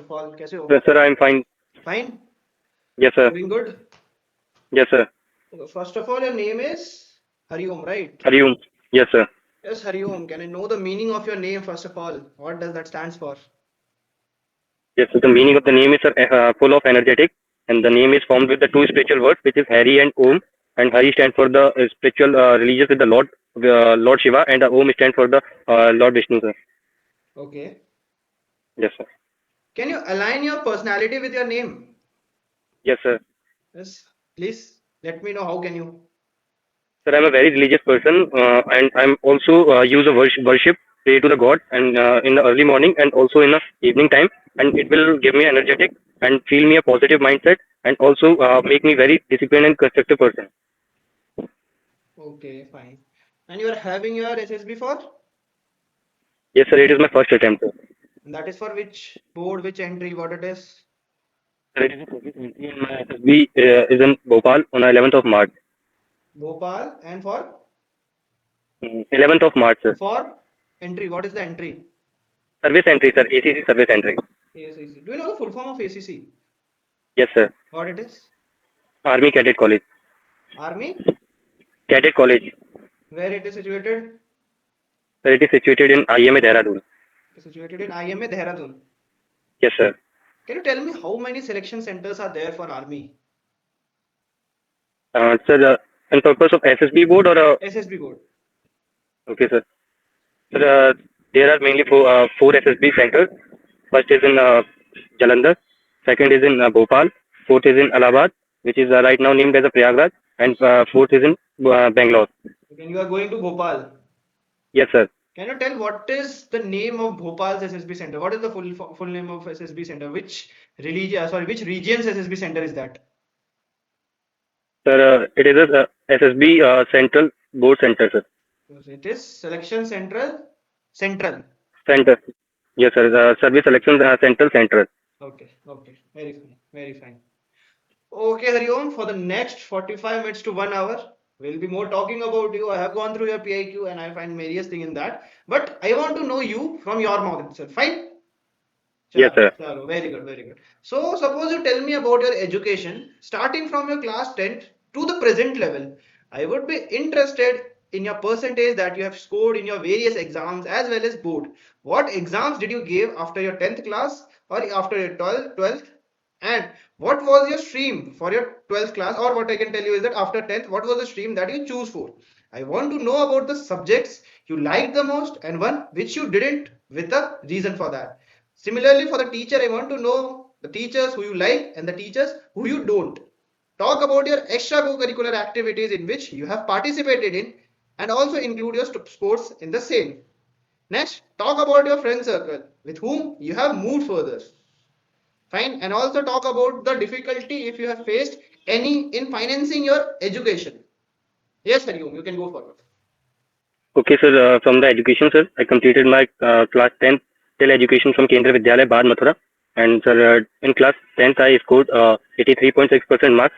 of all? कैसे हो? Yes, sir, I'm fine. Fine? Yes, sir. Doing good? Yes, sir. First of all, your name is Hariom, right? Hariom. Yes, sir. Yes, Hariom. Can I know the meaning of your name first of all? What does that stands for? Yes, so the meaning of the name is, sir, full of energetic, and the name is formed with the two spiritual words, which is Hari and Om. And Hari stands for the spiritual religious with the Lord Shiva, and the Om stands for the Lord Vishnu, sir. Okay. Yes, sir. Can you align your personality with your name? Yes, sir. Yes. Please let me know how can you. Sir, I'm a very religious person, and I'm also use a worship, pray to the God, and in the early morning and also in the evening time, and it will give me energetic and feel me a positive mindset, and also make me very disciplined and constructive person. Okay, fine. And you are having your SSB for? Yes, sir. It is my first attempt, sir. And that is for which board, which entry, what it is? Sir, it is a service entry, and my SSB is in Bhopal on 11th of March. Bhopal and for? 11th of March, sir. For entry, what is the entry? Service entry, sir. ACC service entry. ACC. Do you know the full form of ACC? Yes, sir. What it is? Army Cadet College. Army? Cadet College. Where it is situated? Sir, it is situated in IMA Dehradun. It is situated in IMA Dehradun. Yes, sir. Can you tell me how many selection centers are there for Army? Sir, in purpose of SSB board or SSB board. okay, sir. Sir, there are mainly four SSB centers. First is in Jalandhar, second is in Bhopal, fourth is in Allahabad, which is right now named as a Prayagraj, and fourth is in Bangalore. When you are going to Bhopal, Yes, sir. can you tell what is the name of Bhopal's SSB center? What is the full name of SSB center? Which religion? Sorry, which region's SSB center is that? Sir, it is a SSB Central Board Center, sir. It is Selection Central. Central. Center. Yes, sir. Service Selection Central Center. Okay, okay, very fine, very fine. Okay, Hariom, for the next 45 minutes to 1 hour, we'll be more talking about you. I have gone through your PIQ and I find various things in that. But I want to know you from your mouth itself. Fine? Yes, Chalo, sir. chalo, very good, very good. So, suppose you tell me about your education starting from your class 10th to the present level. I would be interested in your percentage that you have scored in your various exams as well as board. What exams did you give after your 10th class or after your 12th? And what was your stream for your 12th class? Or what I can tell you is that after 10th, what was the stream that you choose for? I want to know about the subjects you liked the most and one which you didn't with a reason for that. Similarly, for the teacher, I want to know the teachers who you like and the teachers who you don't. Talk about your extracurricular activities in which you have participated in and also include your sports in the same. Next, talk about your friend circle with whom you have moved further. Fine. And also talk about the difficulty if you have faced any in financing your education. Yes, Hariom, you can go forward. Okay, sir. From the education, sir, I completed my class 10th till education from Kendra Vidyalaya, Bad Mathura. And sir, in class 10th, I scored 83.6% marks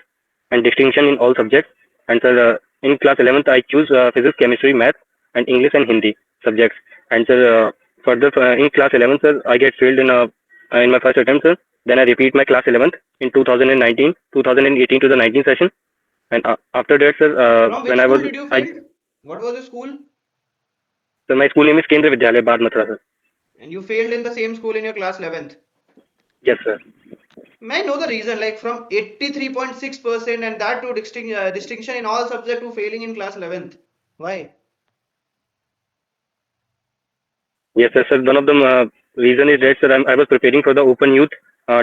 and distinction in all subjects. And sir, in class 11th, I choose physics, chemistry, math, and English and Hindi subjects. And sir, further in class 11th, sir, I get failed in my first attempt, sir. Then I repeat my class 11th in 2019, 2018 to the 19th session. And after that, sir, From which when I school was, did you I, fail? What was the school? sir, my school name is Kendra Vidyalaya, Bad Mathura, sir. And you failed in the same school in your class 11th. Yes, sir. May I know the reason, like from 83.6% and that to distinction in all subjects to failing in class 11th? Why? Yes, sir. Sir, one of the reason is that, sir, I was preparing for the Open Youth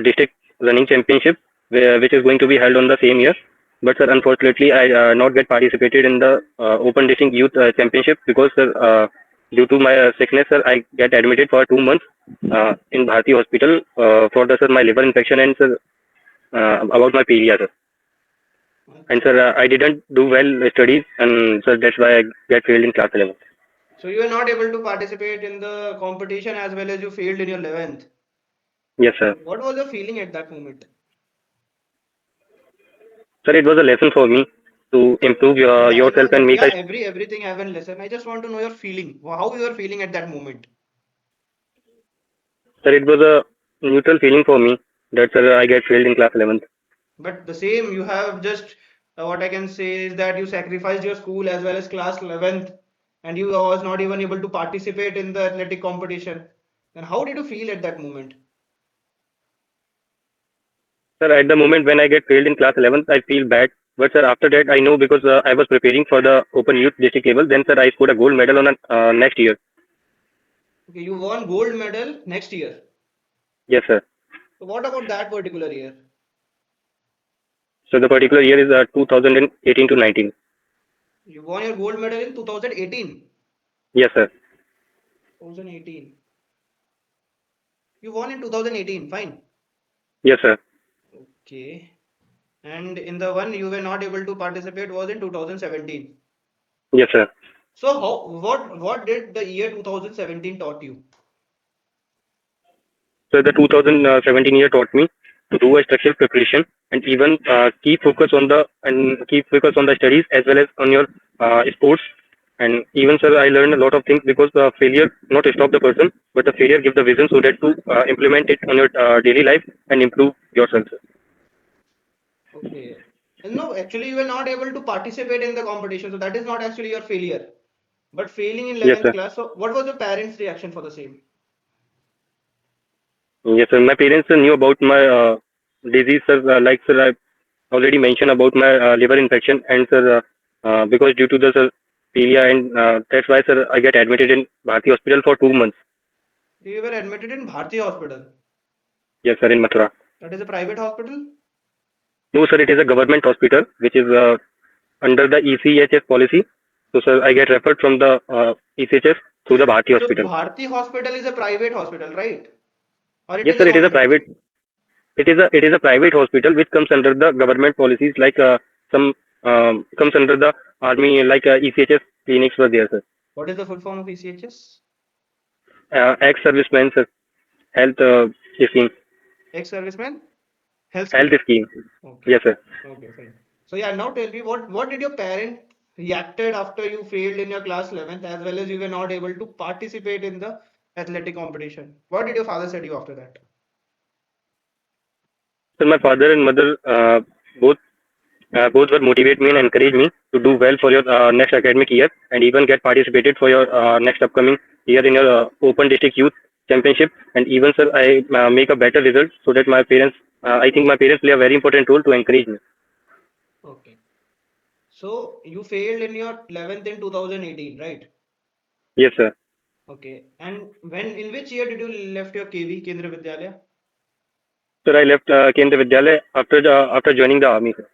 District Running Championship, which is going to be held on the same year. But sir, unfortunately, I not get participated in the Open District Youth Championship because, sir, due to my sickness, sir, I get admitted for 2 months in Bharti Hospital for the, sir, my liver infection and, sir, about my PVR, sir. And sir, I didn't do well studies, and sir, that's why I get failed in class 11. So you were not able to participate in the competition as well as you failed in your 11th. Yes, sir. What was your feeling at that moment? Sir, it was a lesson for me to improve yourself and make Yeah, a. everything have a lesson. I just want to know your feeling. How you are feeling at that moment. Sir, it was a neutral feeling for me that sir, I get failed in class 11th. But the same, you have just what I can say is that you sacrificed your school as well as class 11th, and you was not even able to participate in the athletic competition. Then how did you feel at that moment? Sir, at the moment when I get failed in class 11th, I feel bad. But sir, after that, I know because I was preparing for the Open Youth District level. Then sir, I scored a gold medal on a, next year. Okay, you won gold medal next year. Yes, sir. So what about that particular year? So the particular year is 2018 to 19. You won your gold medal in 2018. Yes, sir. 2018. You won in 2018. Fine. Yes, sir. Okay. And in the one you were not able to participate was in 2017. Yes, sir. So what did the year 2017 taught you? So the 2017 year taught me to do a structured preparation and even keep focus on the studies as well as on your sports. And even sir, I learned a lot of things because failure not stop the person, but the failure give the vision so that to implement it on your daily life and improve yourself. Sir. Okay. No, actually you were not able to participate in the competition, so that is not actually your failure. But failing in Yes, 11th sir. class, so what was your parents' reaction for the same? Yes, sir. My parents knew about my disease, sir. Like sir, I already mentioned about my liver infection, and sir, because due to the sir, failure, and that's why, sir, I get admitted in Bharti Hospital for 2 months. You were admitted in Bharti Hospital. Yes, sir, in Mathura. That is a private hospital. No, sir, it is a government hospital which is under the ECHS policy. So, sir, I get referred from the ECHS to the Bharti So Hospital. Bharti Hospital is a private hospital, right? Or it Yes, is a sir, it is a government private. hospital? It is a private hospital which comes under the government policies like some comes under the army like ECHS clinics were there, sir. What is the full form of ECHS? Ex-servicemen, sir, health scheme, Ex-serviceman health health scheme. scheme. Okay. Yes, sir. Okay, fine. So yeah, now tell me what did your parent reacted after you failed in your class 11th as well as you were not able to participate in the athletic competition? What did your father say to you after that? So my father and mother both both were motivate me and encourage me to do well for your next academic year and even get participated for your next upcoming year in your Open District Youth Championship. And even sir, I make a better result so that my parents. I think my parents play a very important role to encourage me. Okay. So you failed in your 11th in 2018, right? Yes, sir. Okay. And when in which year did you left your KV Kendra Vidyalaya? Sir, I left Kendra Vidyalaya after joining the army sir,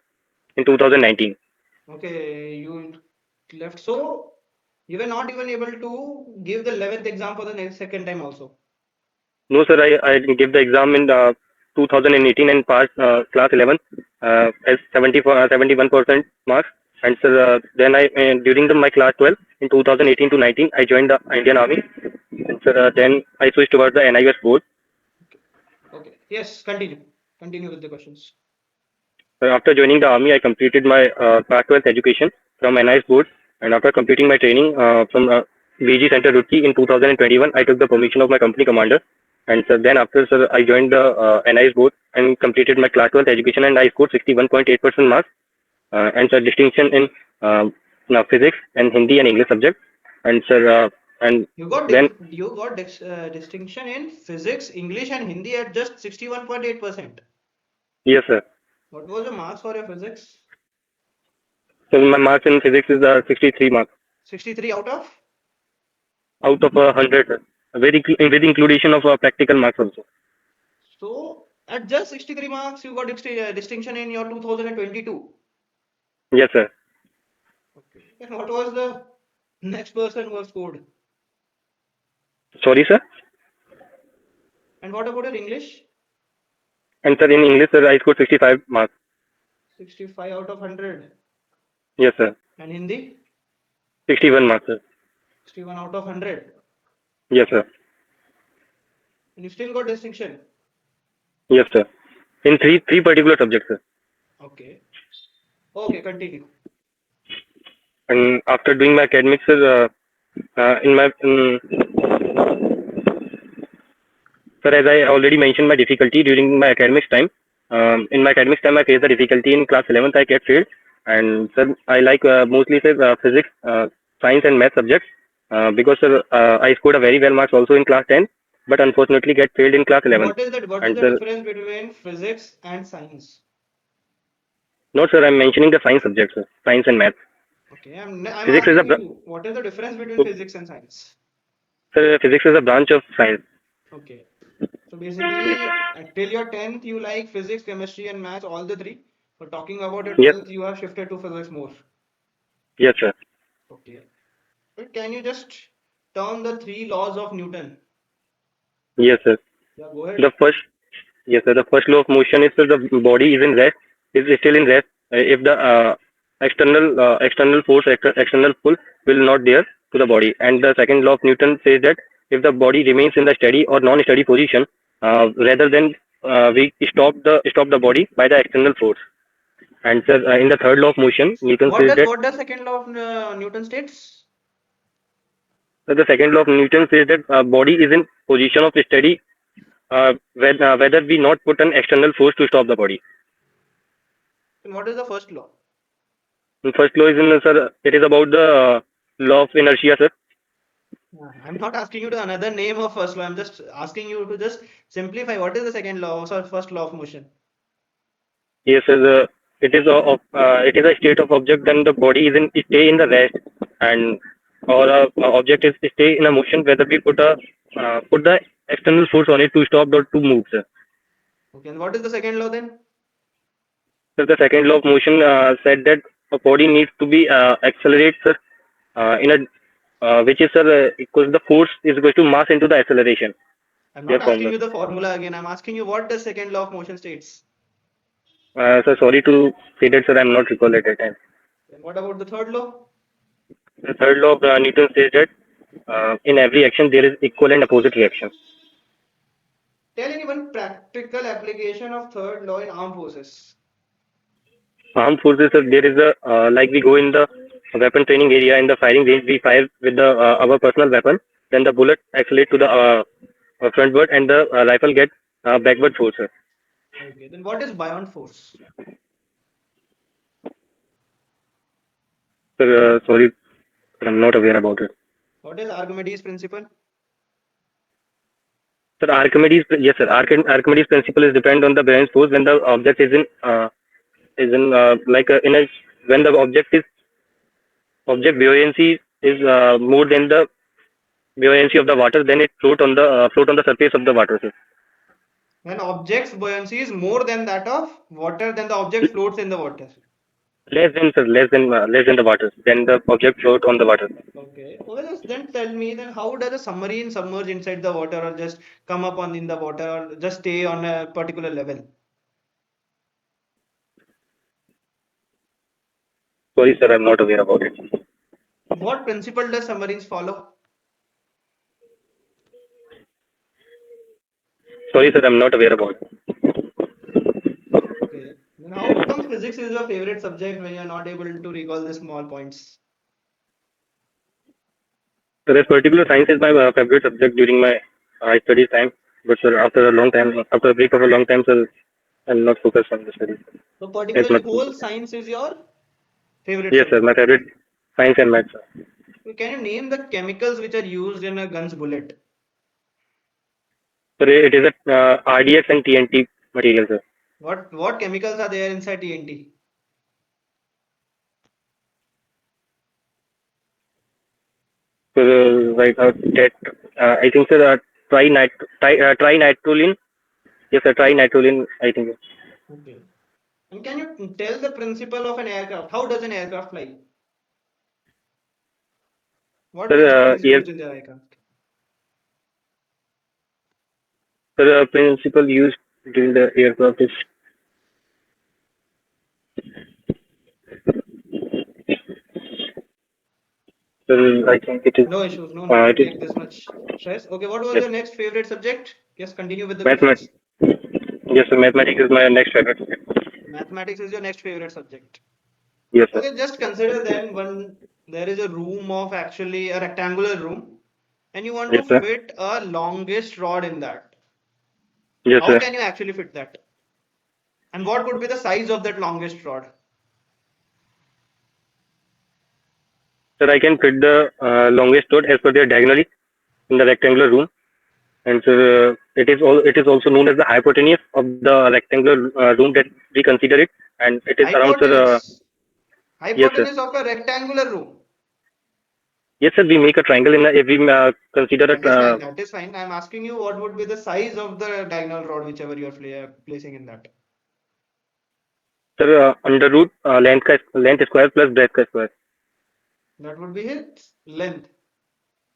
in 2019. Okay, you left. So you were not even able to give the 11th exam for the next second time also. No, sir, I gave the exam in 2018 and passed class 11 as 71% marks. And sir, then during my class 12 in 2018 to 19, I joined the Indian Army. And sir, then I switched towards the NIS board. Okay. Okay. Yes, continue. Continue with the questions. After joining the army, I completed my class 12 education from NIS board. And after completing my training from BG Center Roorkee in 2021, I took the permission of my company commander. And sir, then after sir, I joined the NIS board and completed my class 12 education, and I scored 61.8% marks and sir, distinction in now physics and Hindi and English subject. And sir, and then You got distinction in physics, English, and Hindi at just 61.8%. yes, sir. What was the marks for your physics? So my marks in physics is 63 marks 63 out of? out of 100, sir. With inclusion of practical marks also. So at just 63 marks, you got distinction in your 2022. Yes, sir. Okay. And what was the next person who has scored? Sorry, sir. And what about your English? And sir, in English, sir, I scored 65 marks. 65 out of 100. Yes, sir. And Hindi? 61 marks, sir. 61 out of 100. Yes, sir. And you still got distinction. Yes, sir. In three particular subjects, sir. Okay. Okay, continue. And after doing my academics, sir, in my Sir, as I already mentioned my difficulty during my academics time. In my academics time, I faced the difficulty in class 11th. I get failed, and sir, I like mostly sir, physics, science, and math subjects because sir, I scored a very well marks also in class 10, but unfortunately get failed in class And 11th. what is And the sir, difference between physics and science? no sir, I'm mentioning the science subjects, sir, science and math. Okay, I'm Physics is asking a you, what is the difference between physics and science? sir, physics is a branch of science. Okay, so Yes, basically, sir. till your 10th, you like physics, chemistry, and maths, all the three. But talking about your Yes, 12th, you have shifted to physics more. yes, sir. Okay, but can you just term the three laws of Newton? Yes, sir. Yeah, go ahead. The first, yes, sir. The first law of motion is that the body is in rest, is still in rest. If the external force, external pull will not there to the body. And the second law of Newton says that if the body remains in the steady or non-steady position, rather than we stop the body by the external force. And sir, in the third law of motion, Newton says that What does second law of Newton states? the second law of Newton says that body is in position of steady whether we not put an external force to stop the body. And what is the first law? And first law is in sir. It is about the law of inertia, sir. I'm not asking you to another name of first law. I'm just asking you to just simplify. What is the second law, sorry, first law of motion? Yes, sir. It is a state of object. Then the body is in stay in the rest, and or a object is stay in a motion. Whether we put the external force on it to stop or to move, sir. Okay, and what is the second law then? So the second law of motion said that a body needs to be accelerate, sir, in a which is sir equals the force is equal to mass into the acceleration. I'm Their not asking formula. you the formula again. I'm asking you what the second law of motion states. Sir, sorry to say that, sir, I'm not recall at that time. And what about the third law? The third law of Newton says that in every action there is equal and opposite reaction. Tell anyone practical application of third law in armed forces. Armed forces, sir, there is a like we go in the weapon training area in the firing range, we fire with the our personal weapon, then the bullet accelerate to the frontward and the rifle get backward force, sir. Okay, then what is buoyant force? Sir, sorry, I'm not aware about it. What is Archimedes principle? Sir, Archimedes, yes, sir. Archimedes principle is depend on the balance force when the object is in like in a when the object buoyancy is more than the buoyancy of the water, then it float on the surface of the water, sir. When object's buoyancy is more than that of water, then the object floats in the water. Less than sir, less than the water. Then the object float on the water. Okay. Well, just then tell me then how does a submarine submerge inside the water or just come up on in the water or just stay on a particular level? Sorry, sir, I'm not aware about it. What principle does submarines follow? Sorry, sir, I'm not aware about it. Okay. Then how come physics is your favorite subject when you're not able to recall the small points? So this particular science is my favorite subject during my study time. But sir, after a long time, after a break of a long time, sir, I'm not focused on the studies So as particularly much. whole science is your favorite Yes, sir, subject. my favorite science and maths, sir. Can you name the chemicals which are used in a gun's bullet? So it is a RDX and TNT material, sir. What chemicals are there inside TNT? So right now, that I think sir, trinitrotoluene. Yes, sir, trinitrotoluene. I think. Okay. And can you tell the principle of an aircraft? How does an aircraft fly? What Sir, principle is yes, used in the aircraft? sir, the principle used during the aircraft is I think No issues, no need to it is take this much stress. Okay, what was yes, your next favorite subject? Yes, continue with the mathematics. physics. Yes, sir, mathematics is my next favorite subject. Mathematics is your next favorite subject. Yes, sir. Okay, just consider then when there is a room of actually a rectangular room and you want to Yes, sir. fit a longest rod in that. Yes, How sir. can you actually fit that? And what would be the size of that longest rod? Sir, I can fit the longest rod as per their diagonally in the rectangular room, and sir, it is also known as the hypotenuse of the rectangular room that we consider it, and it is around, sir. Hypotenuse. Yes, sir. Hypotenuse of a rectangular room. Yes, sir. We make a triangle in the, if we consider it. That is fine. That is fine. I'm asking you what would be the size of the diagonal rod, whichever you're placing in that. Sir, under root length square plus breadth square. That would be its length.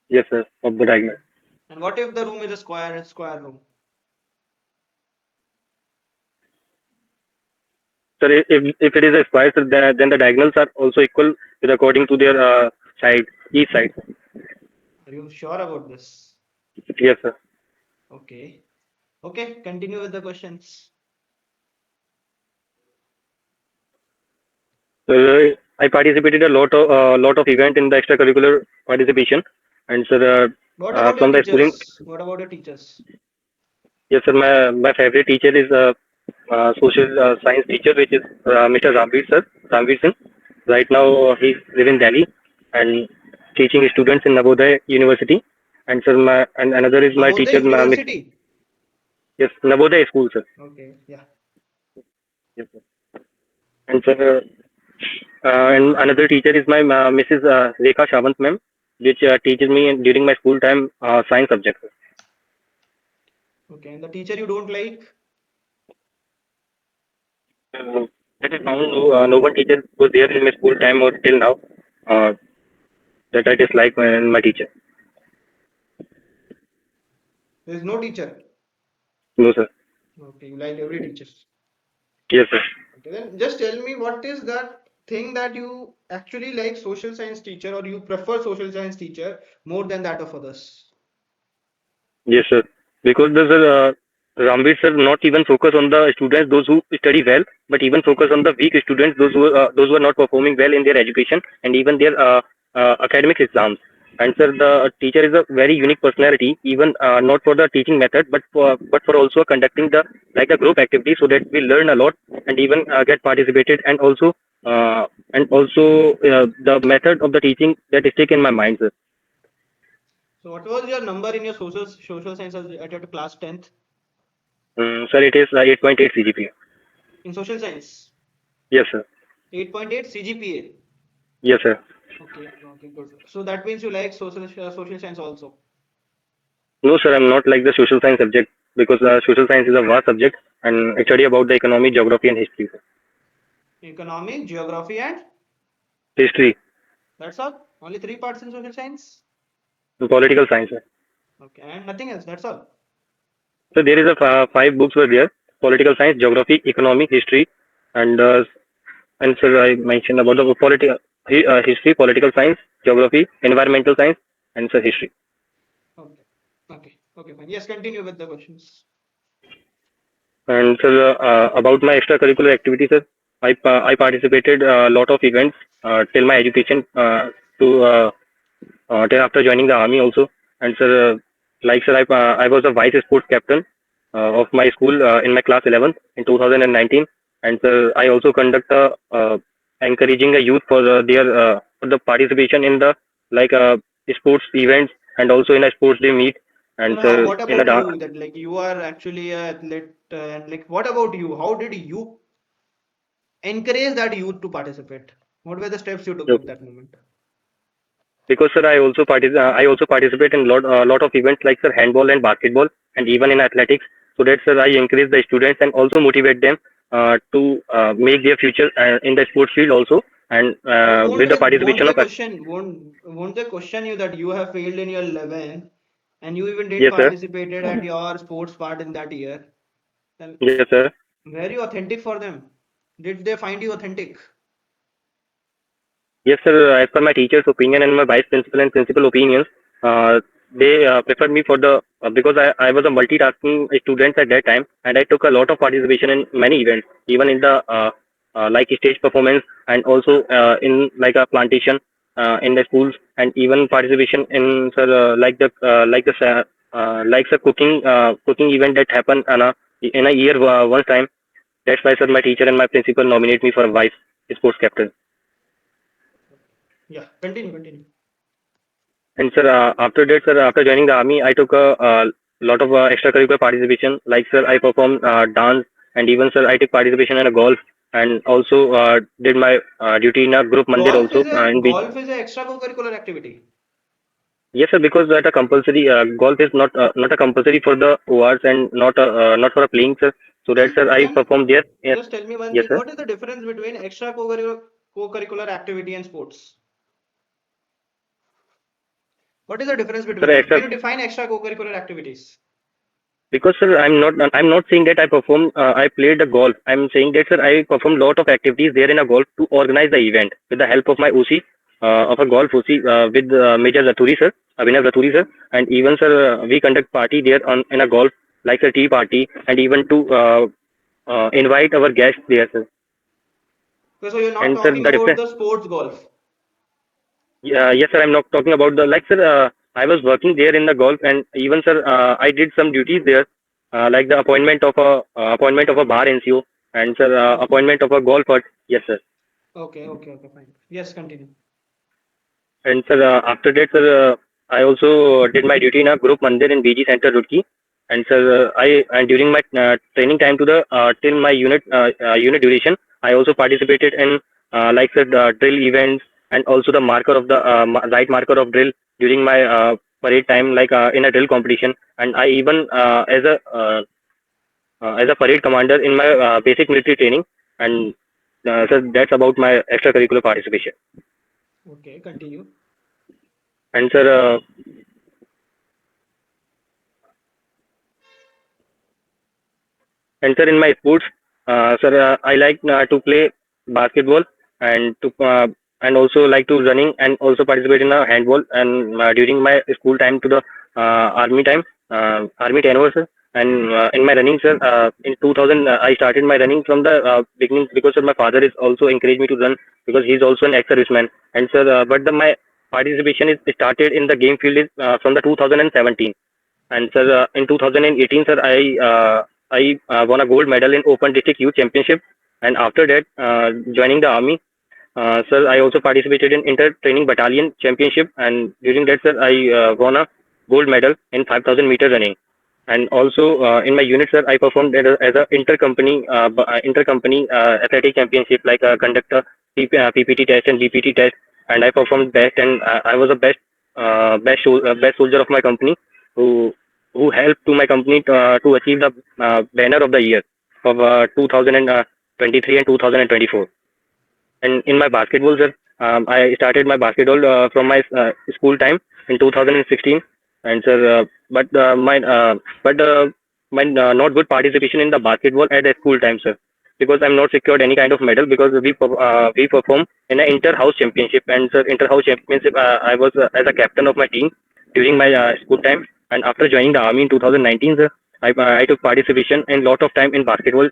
Yes, sir. Of the diagonal. And what if the room is a square room? Sir, if it is a square, sir, then the diagonals are also equal with according to their side, each side. Are you sure about this? Yes, sir. Okay. Okay, continue with the questions. So I participated a lot of event in the extracurricular participation, and sir, What about your from the schooling. teachers? What about your teachers? Yes, sir. My favorite teacher is social science teacher, which is Mr. Rambir sir, Rambir Singh. Right now, he lives in Delhi and teaching students in Navodaya University. And sir, and another is my Navodaya teacher, University. yes, Navodaya School, sir. Okay, yeah. Yes, sir. And sir, and another teacher is my Mrs. Rekha Shawant ma'am, which teaches me during my school time science subject. Okay, and the teacher you don't like? That I found no one teacher was there in my school time or till now uh, that I dislike my teacher. There is no teacher. No, sir. Okay, you like every teacher. Yes, sir. Okay, then just tell me what is that thing that you actually like social science teacher or you prefer social science teacher more than that of others? Yes, sir. Because the Ramveer sir not even focus on the students, those who study well, but even focus on the weak students, those who are not performing well in their education and even their academic exams. And sir, the teacher is a very unique personality, even not for the teaching method, but for also conducting the like the group activity, so that we learn a lot and even get participated, and also the method of the teaching that is stick in my mind, sir. So what was your number in your social science at your class 10th Sir, it is 8.8 CGPA. in social science? Yes, sir. 8.8 CGPA. Yes, sir. Okay, okay, good. So that means you like social science also. No, sir, I'm not like the social science subject because social science is a vast subject and I study about the economy, geography, and history, sir. Economic, geography, and History, that's all. Only three parts in social science. and political science, sir. Okay, and nothing else. That's all. So there is a five books were there: political science, geography, economic, history, and sir, I mentioned about the history, political science, geography, environmental science, and sir, history. Okay, okay, fine. Yes, continue with the questions. And sir, about my extracurricular activities, sir, I participated a lot of events till my education to till after joining the army also. And sir, like sir, I was a vice sports captain of my school in my class 11 in 2019. And sir, I also conduct encouraging the youth for the participation in the like sports events and also in a sports day meet. No, And no, sir, what in a about you? That like you are actually a athlete, and like what about you? How did you encourage that youth to participate? What were the steps you took at that moment? because sir, I also participate in lot of events like sir handball and basketball and even in athletics. So that sir, I encourage the students and also motivate them to make their future in the sports field also and But with the participation of. won't they question you that you have failed in your 11 and you even didn't Yes, sir. participated at your sports part in that year? Then Yes, sir. very authentic for them. Did they find you authentic? Yes, sir. As per my teacher's opinion and my vice principal and principal opinions, they preferred me for the because I was a multitasking student at that time, and I took a lot of participation in many events, even in the like stage performance and also in like a plantation in the schools, and even participation in sir like the cooking event that happened in a year one time. That's why, sir, my teacher and my principal nominate me for a vice sports captain. Yeah, continue, continue. And sir, after that, sir, after joining the army, I took a lot of extracurricular participation. Like, sir, I performed dance, and even, sir, I took participation in a golf, and also did my duty in a group mandir also. In which, Golf is a extracurricular activity. yes, sir, because that a compulsory golf is not a compulsory for the ORs and not for a playing, sir. So that, sir, I Can performed there. Yes, just tell me one yes, thing? sir. What is the difference between co-curricular activity and sports? What is the difference Sir, between them? extra Can you define extra co-curricular activities? because, sir, I'm not saying that I played the golf. I'm saying that, sir, I performed lot of activities there in a golf to organize the event with the help of my OC, of a golf OC, with Major Laturi sir, Abhinav Laturi sir, and even, sir, we conduct party there on in a golf, like a tea party, and even to invite our guests there, sir. Okay, so you're not And, sir, talking the about difference. the sports golf. Yes, sir. I'm not talking about the, like, sir. I was working there in the golf, and even, sir, I did some duties there, like the appointment of a bar NCO, and, sir, Okay. appointment of a golf hut. Yes, sir. Okay, okay, okay, fine. Yes, continue. And, sir, after that, sir, I also did my duty in a group mandir in BG Center, Roorkee. And, sir, I and during my training time to the till my unit duration, I also participated in, like, sir, the drill events, and also the marker of the right marker of drill during my parade time, like, in a drill competition. And I even, as a parade commander in my basic military training. And, sir, that's about my extracurricular participation. Okay, continue. And, sir, enter in my sports. Sir, I like to play basketball, and to also like to running, and also participate in a handball, and during my school time to the army time, army tenure, sir. And in my running, sir, in 2000, I started my running from the beginning, because, sir, my father is also encouraged me to run, because he's also an ex-serviceman. And, sir, my participation is started in the game field is from the 2017. And, sir, in 2018, sir, I won a gold medal in Open District Youth Championship. And after that, joining the army, sir, I also participated in Inter Training Battalion Championship. And during that, sir, I won a gold medal in 5,000-meter running. And also, in my unit, sir, I performed as a intercompany athletic championship, like conductor PPT test and GPT test. And I performed best, and I was the best soldier of my company, who helped to my company to achieve the banner of the year of 2023 and 2024. And in my basketball, sir, I started my basketball from my school time in 2016. And, sir, my not good participation in the basketball at the school time, sir, because I'm not secured any kind of medal, because we perform in an inter-house championship. And, sir, inter-house championship, I was as a captain of my team during my school time. And after joining the army in 2019, sir, I took participation in lot of time in basketball,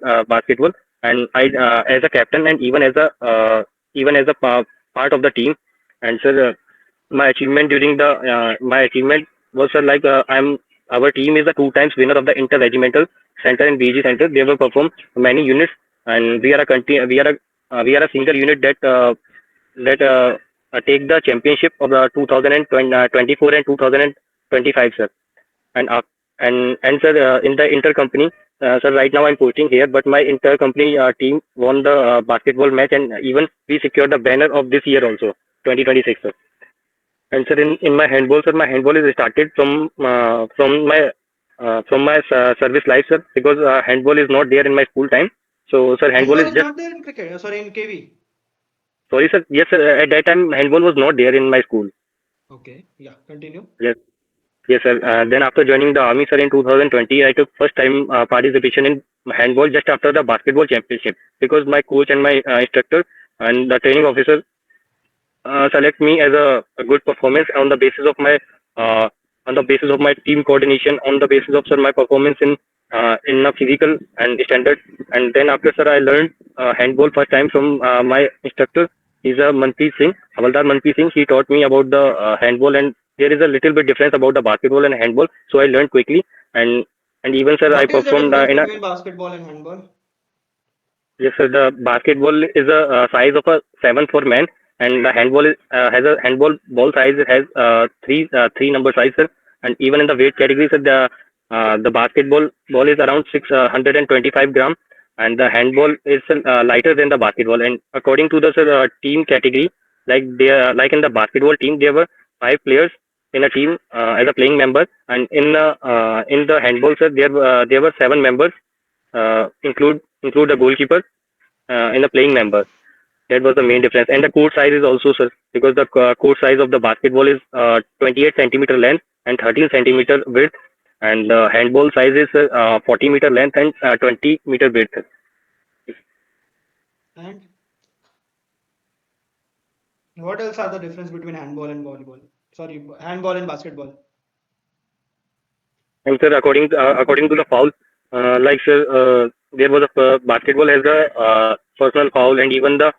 and I, as a captain, and even as a part of the team. And, sir, my achievement was, sir, like, I'm our team is the two times winner of the inter-regimental center in BG Center. They will perform many units, and we are a single unit that take the championship of the 2024 and 2025, sir. And sir, in the inter company, sir, right now I'm posting here, but my inter company team won the basketball match, and even we secured the banner of this year also, 2026, sir. And, sir, in my handball, sir, my handball is started from my service life, sir, because handball is not there in my school time. So, sir, handball Handball is is just, not there in cricket. Sorry, in KV. sorry, sir. Yes, sir. At that time, handball was not there in my school. Okay, yeah, continue. Yes. Yes, sir. Then after joining the army, sir, in 2020, I took first time participation in handball just after the basketball championship, because my coach and my instructor and the training officer select me as a good performance uh, on the basis of my team coordination, on the basis of, sir, my performance in a physical and standard. And then after, sir, I learned handball first time from my instructor. He's a Manpreet Singh, Havaldar Manpreet Singh. He taught me about the handball, and there is a little bit difference about the basketball and handball. So I learned quickly. And And even, sir, I What is the performed difference in a. between basketball and handball? Yes, sir. The basketball is a size of a 7 for men, and the handball has a handball ball size has three number size, sir. And even in the weight category, sir, the basketball ball is around 625 gram, and the handball is lighter than the basketball. And according to the, sir, team category, like in the basketball team, there were 5 players in a team as a playing member, and in the handball, sir, there were 7 members, include the goalkeeper in the playing member. That was the main difference. And the court size is also, sir, because the court size of the basketball is 28 centimeter length and 13 centimeter width, and the handball size is 40-meter length and 20-meter width. And what else are the difference between handball and volleyball? Sorry, handball and basketball. And sir, according to the foul, like sir, there was a basketball has the personal foul, and even the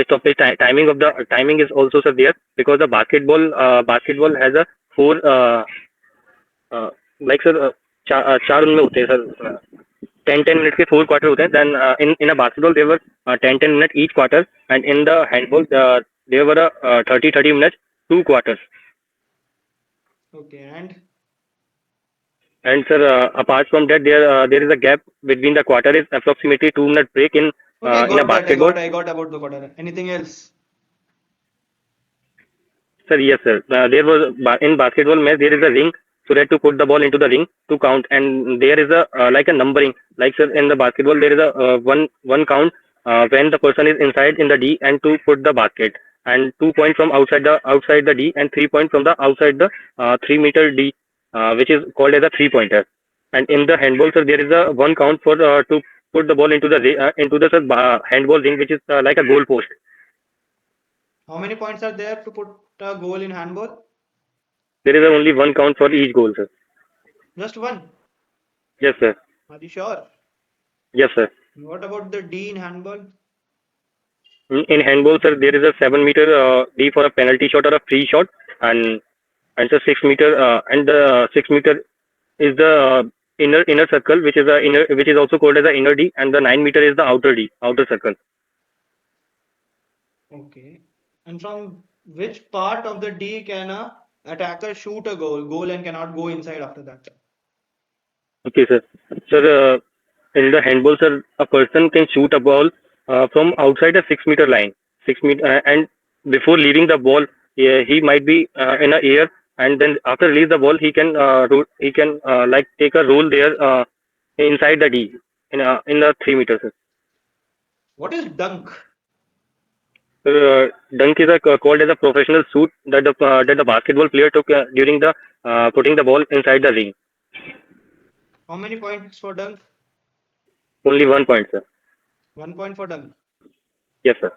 stoppage timing of the timing is also, sir, there, because the basketball has a four uh, like sir, चार उनमें होते हैं sir, 10 10 minute के 4 quarter होते हैं. Then in a basketball there were 10 10 minute each quarter, and in the handball there were 30 minutes 2 quarters. Okay, and And sir, apart from that, there is a gap between the quarter is approximately 2 minute break okay, in a got that. basketball. I got about the quarter. Anything else? Sir, yes, sir. There was in basketball match there is a ring, so that to put the ball into the ring to count, and there is a like a numbering. Like sir, in the basketball there is a one count when the person is inside in the D, and to put the basket, and 2 points from outside the D, and 3 points from the outside the 3 meter D, which is called as a 3 pointer. And in the handball, sir, there is a one count for to put the ball into the into the sir, handball ring, which is like a goal post. How many points are there to put a goal in handball? There is only one count for each goal, sir. Just one. Yes, sir. Are you sure? Yes, sir. What about the D in handball? In handball, sir, there is a 7 meter D for a penalty shot or a free shot, and the 6 meter and the 6 meter is the inner circle, which is also called as the inner D, and the 9 meter is the outer D, outer circle. Okay. And from which part of the D can a attacker shoot a goal and cannot go inside after that? Okay, sir. Sir, in the handball, sir, a person can shoot a ball from outside a 6 meter line, 6 meter, and before leaving the ball, he might be in the air, and then after release the ball, he can like take a roll there inside the D in the 3 meters. What is dunk? Dunk is called as a professional shoot that the basketball player took during the putting the ball inside the ring. How many points for dunk? Only 1 point, sir. 1 point for dunk. Yes, sir.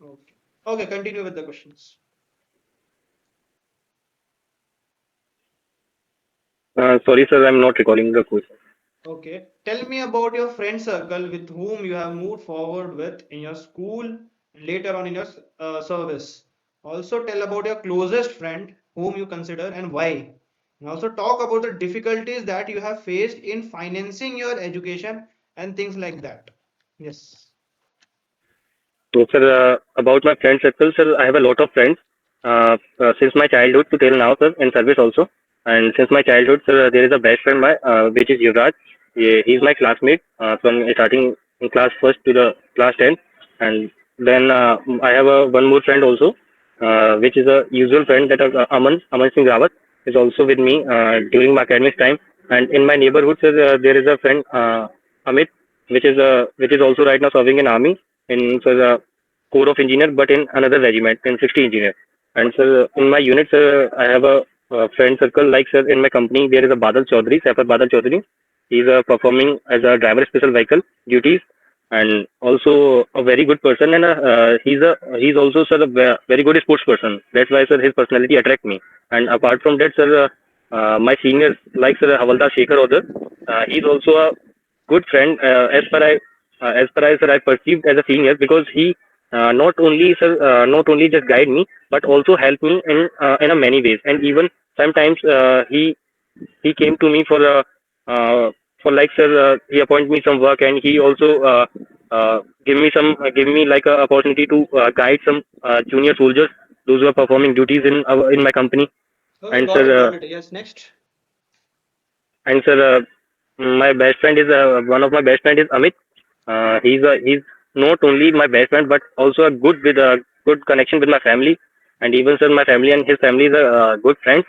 Okay. Okay, continue with the questions. Sorry, sir, I'm not recalling the question. Okay. Tell me about your friend circle with whom you have moved forward with in your school and later on in your service. Also, tell about your closest friend whom you consider and why. And also, talk about the difficulties that you have faced in financing your education and things like that. Yes. So, sir, about my friend circle, sir, I have a lot of friends since my childhood to till now, sir, in service also. And since my childhood, sir, there is a best friend, which is Yuvraj. He's my classmate from starting in class first to the class 10. And then I have one more friend also, which is a usual friend that Aman Singh Rawat is also with me during my academic time. And in my neighborhood, sir, there is a friend, Amit, which is also right now serving in army in sir, Corps of Engineer, but in another regiment in 60 Engineer. And sir, in my unit, sir, I have a friend circle. Like sir, in my company, there is a Badal Chaudhary, Saifat Badal Chaudhary. He's performing as a driver special vehicle duties, and also a very good person. And he's also sir a very good sports person. That's why sir his personality attract me. And apart from that, sir, my seniors like sir Havaldar Shekhar Odar, he's also a good friend as per I sir I perceived as a senior, because he not only just guide me, but also help me in a many ways. And even sometimes he came to me for like sir, he appointed me some work, and he also give me like a opportunity to guide some junior soldiers, those who are performing duties in my company. Okay, And sir, got it. Yes, next. and sir, my best friend is one of my best friend is Amit. He's not only my best friend but also a good with a good connection with my family, and even sir, my family and his family is a good friends.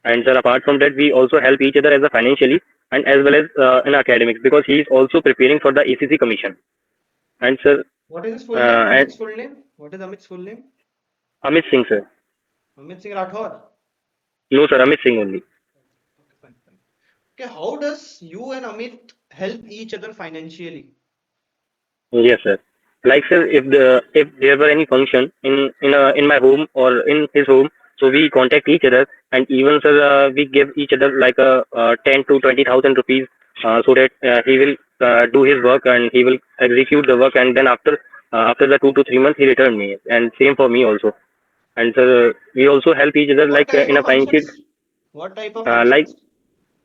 And sir, apart from that, we also help each other as a financially and as well as in academics, because he is also preparing for the ACC commission. And sir, What is his full name? and Amit's full name? What is Amit's full name? Amit Singh sir. Amit Singh Rathore. No sir, Amit Singh only. Okay, fine, fine. Okay, how does you and Amit help each other financially? Yes, sir. Like sir, if there were any function in my home or in his home, so we contact each other, and even sir, we give each other like a 10 to 20,000 rupees, so that he will do his work and he will execute the work, and then after the 2 to 3 months he return me, and same for me also. And sir, we also help each other What like type in of a financial, functions? What type of uh, like functions?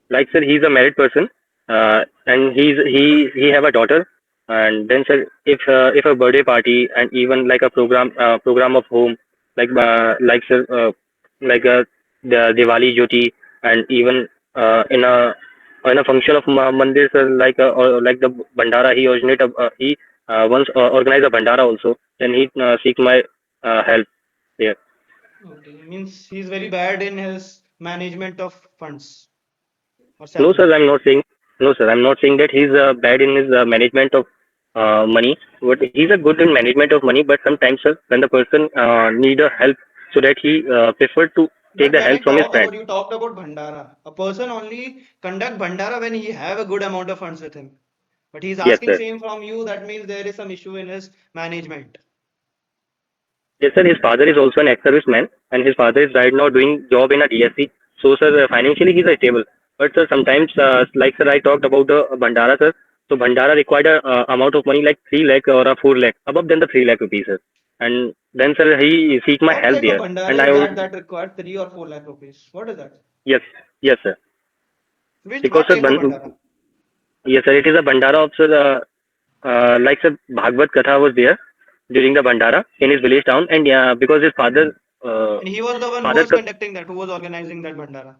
like sir, he's a married person, and he have a daughter. And then sir, if a birthday party and even like a program of home, like sir, like the Diwali Jyoti, and even in a function of mandir sir, or like the bandara, he once organized a bandara also, then he seek my help there. Okay, means he's very bad in his management of funds or No, salary. sir, I'm not saying. No, sir, I'm not saying that he's bad in his management of money. But he's a good in management of money. But sometimes, sir, when the person need a help, so that he prefer to take But the when I help from his talk friend. about, you talked about Bhandara. A person only conduct Bhandara when he have a good amount of funds with him. But he's Yes, asking sir. same from you. That means there is some issue in his management. Yes, sir. His father is also an ex-serviceman, and his father is right now doing job in a DSC. So, sir, financially he's stable. But sir, sometimes, like sir, I talked about the Bhandara, sir. So Bhandara required a amount of money like 3 lakh or a 4 lakh, above than the 3 lakh rupees, sir. And then, sir, he seek my What help type of there, Bhandara and is I that also, that required 3 or 4 lakh rupees? What is that? yes, yes, sir. Which Because what sir, type of Bhandara? yes, sir, it is a Bhandara of sir, like sir, Bhagavad Katha was there during the Bhandara in his village town, and yeah, because his And he was the one who father was conducting that, who was organizing that Bhandara.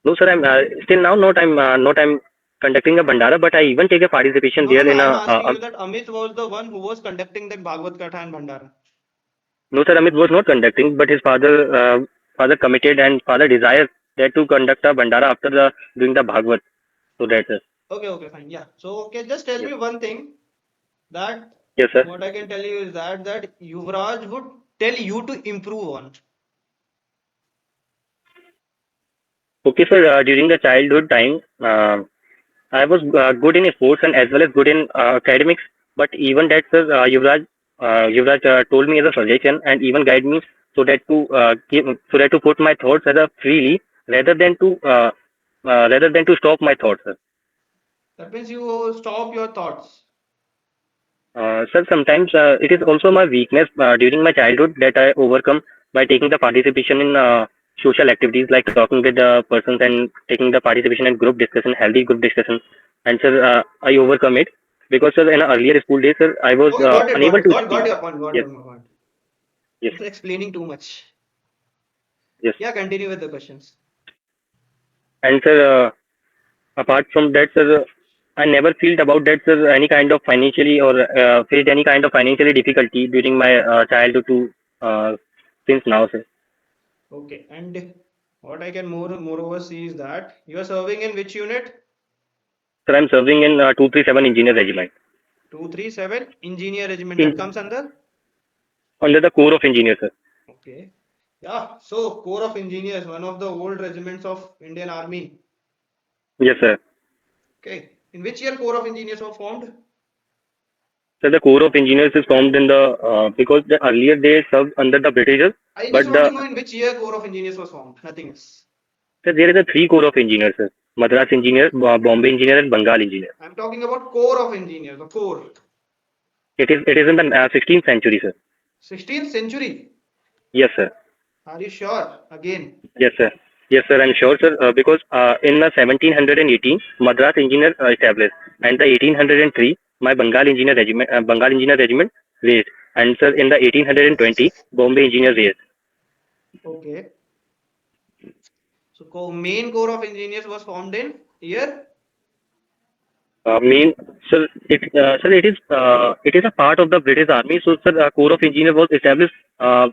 no, sir. I'm still now not. I'm conducting a bandara, but I even take a participation No, no, there no. in I'm a. asking you that Amit was the one who was conducting that Bhagavad Katha and Bhandara. No, sir. Amit was not conducting, but his father committed, and father desired that to conduct a bandara after the doing the Bhagavad. So that's it. Okay, okay, fine. Yeah. So, okay, just tell Yes. me one thing that Yes, sir. what I can tell you is that Yuvraj would tell you to improve on. Okay, sir. During the childhood time, I was good in sports and as well as good in academics. But even that, sir, Yuvraj told me as a suggestion and even guide me, so that to put my thoughts as a freely rather than to stop my thoughts, sir. That means you stop your thoughts. Sir, sometimes it is also my weakness during my childhood that I overcome by taking the participation in social activities like talking with the persons and taking the participation in group discussion, healthy group discussion. And sir, I overcome it because sir, in earlier school days, sir, I was Okay, got it, got unable it. to Got speak. your point, got Yes, your point. yes, You're explaining too much. yes. Yeah, continue with the questions. And sir, apart from that, sir, I never felt about that, sir, any kind of financially or faced any kind of financially difficulty during my childhood to uh, since now, sir. Okay, and what I can moreover see is that you are serving in which unit? Sir, I'm serving in 237 Engineer Regiment 237 Engineer Regiment that in comes under. under the Corps of Engineers, sir. Okay. Yeah, so Corps of Engineers, one of the old regiments of Indian Army. Yes, sir. Okay. In which year Corps of Engineers were formed? So the Corps of Engineers is formed in the because the earlier they served under the Britishers, I just but want to the know in which year Corps of Engineers was formed. Nothing else. so there is a three Corps of Engineers, sir. Madras Engineer, Bombay Engineer, and Bengal Engineer. I'm talking about Corps of Engineers, the Corps. It is in the 16th century, sir. 16th century. Yes, sir. Are you sure? Again. Yes, sir. Yes, sir, I'm sure, sir, because in the 1718, Madras Engineer established, and the 1803, my Bengal Engineer Regiment raised, and sir, in the 1820, Bombay Engineer raised. Okay. So main Corps of Engineers was formed in year. Main, sir, it is a part of the British Army. So, sir, Corps of Engineer was established.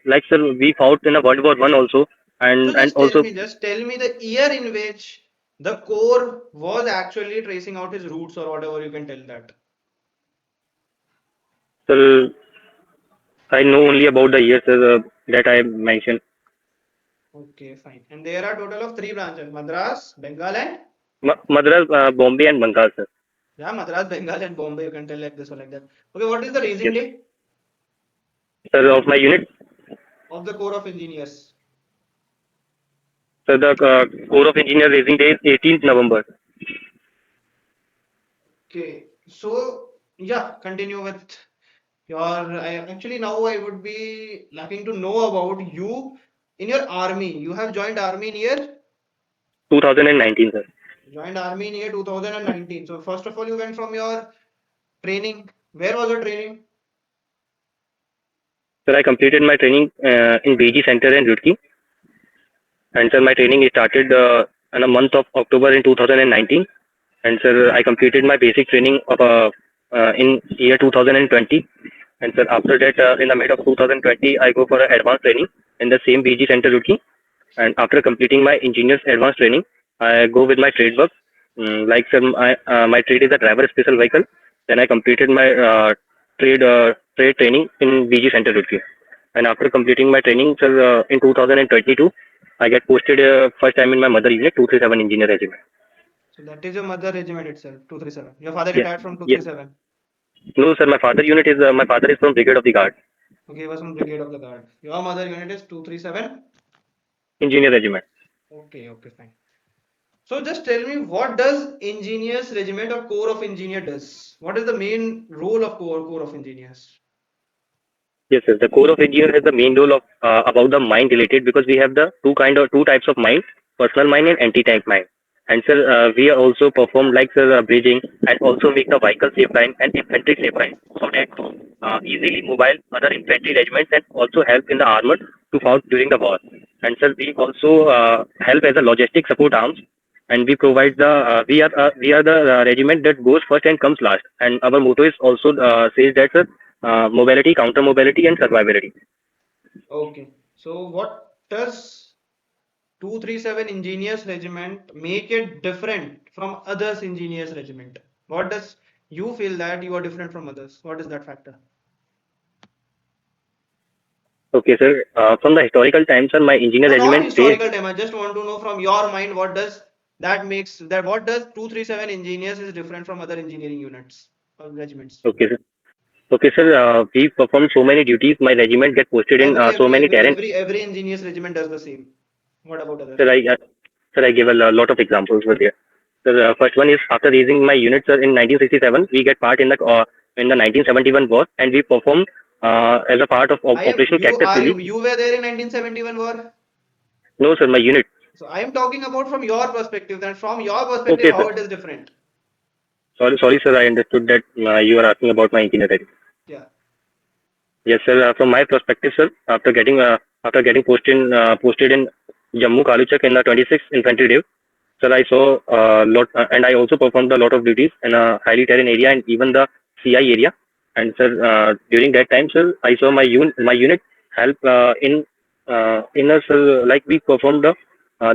Like, sir, we fought in a World War I also, So and also, just tell me the year in which the Corps was actually tracing out his roots or whatever you can tell that. sir, I know only about the years that I mentioned. Okay, fine. And there are total of three branches: Madras, Bengal, and Madras, Bombay, and Bengal, sir. yeah, Madras, Bengal, and Bombay. You can tell like this or like that. Okay, what is the raising Yes, day sir, of my unit. of the Corps of Engineers? So the Corps of Engineer raising day is 18th November. Okay, so yeah, continue with your. Actually now I would be looking to know about you in your army. You have joined army in year 2019, sir. joined army in year 2019. So first of all, you went from your training. Where was your training? Sir, I completed my training in BG Center in Roorkee, and sir, my training started in a month of October in 2019. And sir, I completed my basic training of in year 2020. And sir, after that, in the mid of 2020, I go for an advanced training in the same BG Center Roorkee. And after completing my engineer's advanced training, I go with my trade work. Like sir, my trade is a driver special vehicle. Then I completed my trade training in BG Center Roorkee. And after completing my training, sir, in 2022, I get posted first time in my mother unit, 237 Engineer Regiment. So that is your mother regiment itself, 237. Your father Yes, retired from yes. 237. No, sir, my father is from Brigade of the Guard, Okay, he was from Brigade of the Guard. Your mother unit is 237. Engineer Regiment. Okay, okay, fine. So just tell me, what does engineers regiment or corps of engineer does? What is the main role of corps of engineers? Yes, sir. The core of engineer has the main role of about the mine related because we have the two types of mine, personal mine and anti-tank mine. And sir, we are also perform like sir bridging and also make the vehicle safe line and infantry safe line so that easily mobile other infantry regiments and also help in the armor to fight during the war. And sir, we also help as a logistic support arms and we provide the we are the regiment that goes first and comes last. And our motto is also says that sir, mobility, counter mobility, and survivability. Okay, so what does 237 engineers regiment make it different from others engineers regiment? What does you feel that you are different from others? What is that factor? Okay, sir. From the historical times, sir, my engineer No, not regiment faced. historical time. I just want to know from your mind, what does that makes that what does 237 engineers is different from other engineering units or regiments? Okay, sir. Okay, sir. We performed so many duties. My regiment get posted in so many terrain. Every engineers regiment does the same. What about Sir, others? I gave a lot of examples over there. So the first one is after raising my unit, sir, in 1967, we get part in the 1971 war, and we performed as a part of I am Operation you Cactus are Relief. you were there in 1971 war? No, sir, my unit. So I am talking about from your perspective. Then from your perspective, Okay, how sir. it is different? Sorry, sir. I understood that you are asking about my engineer regiment. Yeah. Yes, sir. From my perspective, sir, after getting posted in Jammu Kaluchak in the 26th Infantry Div, sir, I saw a lot, and I also performed a lot of duties in a highly terrain area and even the CI area. And sir, during that time, sir, I saw my unit help in a sir, like we performed the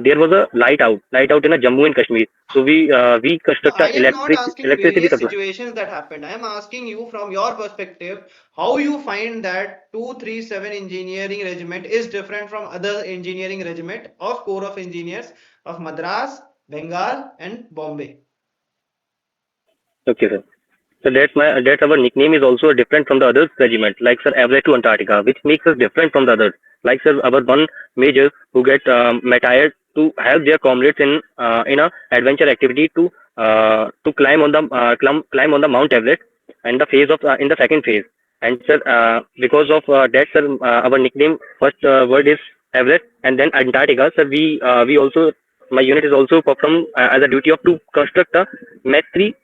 there was a light out in a Jammu and Kashmir. So we No, construct I a am not asking electricity various supply. situations that happened. I am asking you from your perspective how you find that 237 engineering regiment is different from other engineering regiment of Corps of Engineers of Madras, Bengal, and Bombay. Okay, sir. So that's our nickname is also different from the other regiment, like sir, average to Antarctica, which makes us different from the others. Like sir, our one major who get retired to help their comrades in a adventure activity to climb on the climb on the Mount Everest and the phase of in the second phase. And sir, because of that, sir, our nickname first word is Everest, and then Antarctica. Sir, we also, my unit is also performed as a duty of to construct a MET-3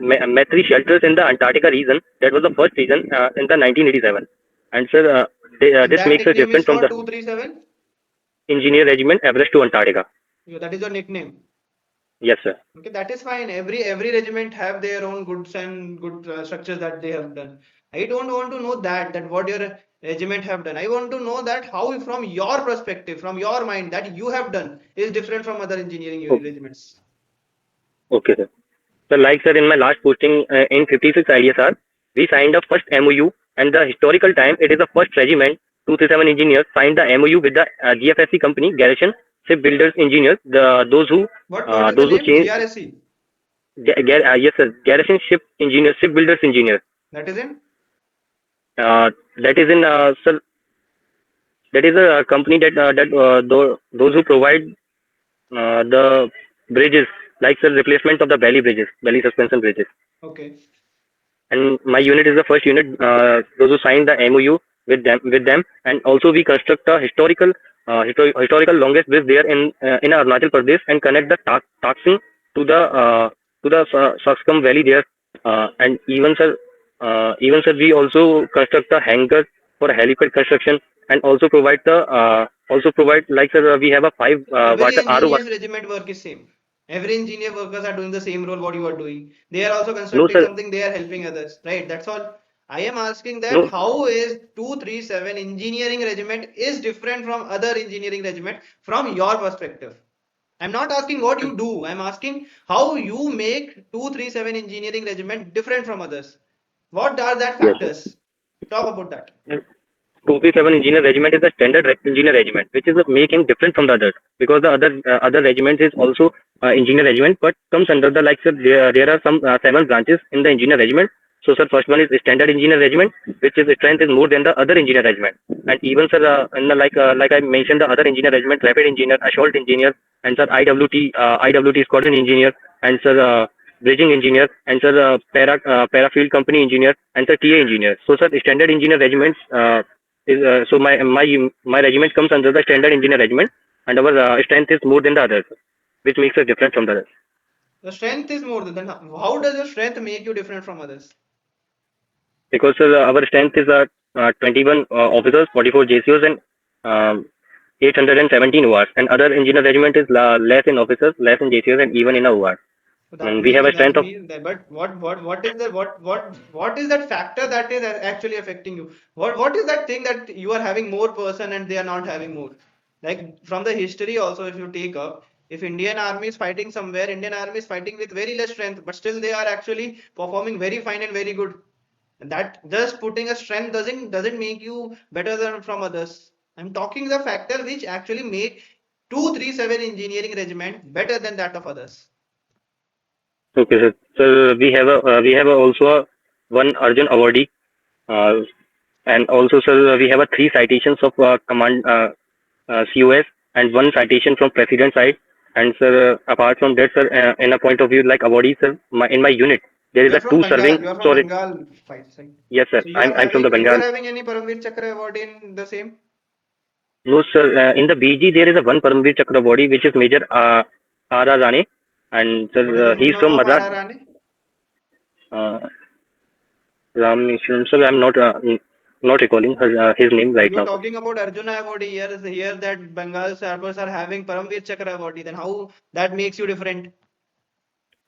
MET-3 shelters in the Antarctica region. That was the first region in the 1987. And sir, And this that makes us nickname is different from for the 237? engineer regiment Everest to Antarctica. Yeah, that is your nickname. Yes, sir. Okay, that is fine. Every regiment have their own goods and good structures that they have done. I don't want to know that what your regiment have done. I want to know that how from your perspective, from your mind, that you have done is different from other engineering O- regiments. Okay, sir. So, like, sir, in my last posting in 56 IDSR, we signed the first MOU, and the historical time, it is the first regiment, 237 engineers, signed the MOU with the GFSC company, Garrison Shipbuilders Engineers, What is the those who name? changed, GRSE. yes, sir, Garrison Shipbuilders Engineers. That is in. That is in, sir, that is a company that those who provide the bridges, like the replacement of the belly suspension bridges. Okay. And my unit is the first unit those who signed the MOU with them, and also we construct a historical longest bridge there in Arunachal Pradesh and connect the Taksin to the Saskam Valley there, and even sir we also construct a hangar for helipad construction, and also provide, like sir, we have a five Every water RO. engineer's regiment work is same. Every engineer workers are doing the same role what you are doing. They are also No constructing sir, something, they are helping others. Right? That's all. I am asking that no. how is 237 engineering regiment is different from other engineering regiment from your perspective. I'm not asking what you do. I'm asking how you make 237 engineering regiment different from others. What are that Yes, factors? Talk about that. sir. 237 Engineer Regiment is the standard engineer regiment, which is making different from the others, because the other regiment is also engineer regiment, but comes under the, like sir, there are some seven branches in the engineer regiment. So sir, first one is standard engineer regiment, which is strength is more than the other engineer regiment, and even sir, in the, like I mentioned, the other engineer regiment, rapid engineer, assault engineer, and sir IWT squadron engineer, and sir. Bridging engineer, and sir parafield company engineer, and sir TA engineer. So sir, standard engineer regiments so my regiment comes under the standard engineer regiment, and our strength is more than the others, which makes us different from the others. The strength is more than how does your strength make you different from others? Because our strength is 21 officers, 44 JCOs, and 817 ORs, and other engineer regiment is less in officers, less in JCOs, and even in a OR. So And we have a that strength of, means that, but what is the what is that factor that is actually affecting you? What is that thing that you are having more person and they are not having more? Like from the history also, if you take up, if Indian army is fighting somewhere, Indian army is fighting with very less strength, but still they are actually performing very fine and very good. And that just putting a strength doesn't make you better than from others. I'm talking the factor which actually make 237 engineering regiment better than that of others. okay, sir. So we have also one Arjun awardee, uh, and also sir, we have a three citations of command COS, and one citation from president side. And sir, apart from that, sir, in a point of view like awardees, sir, in my unit there is You are a from two Bengal. serving. You are from Sorry, Bengal fight side. yes, sir. So I'm from the you are Bengal. having any Paramveer Chakra award in the same? No, sir. In the BG there is a one Paramveer Chakra awardee, which is Major R.R. Rane, and sir, What is the full he's name from of Madras. RRRane? Uh, Rameshwaram, sir. I'm not recalling his name right You are now, sir. talking about Arjuna awardee here that Bengal Sarpers are having Paramveer Chakra awardee. Then how that makes you different?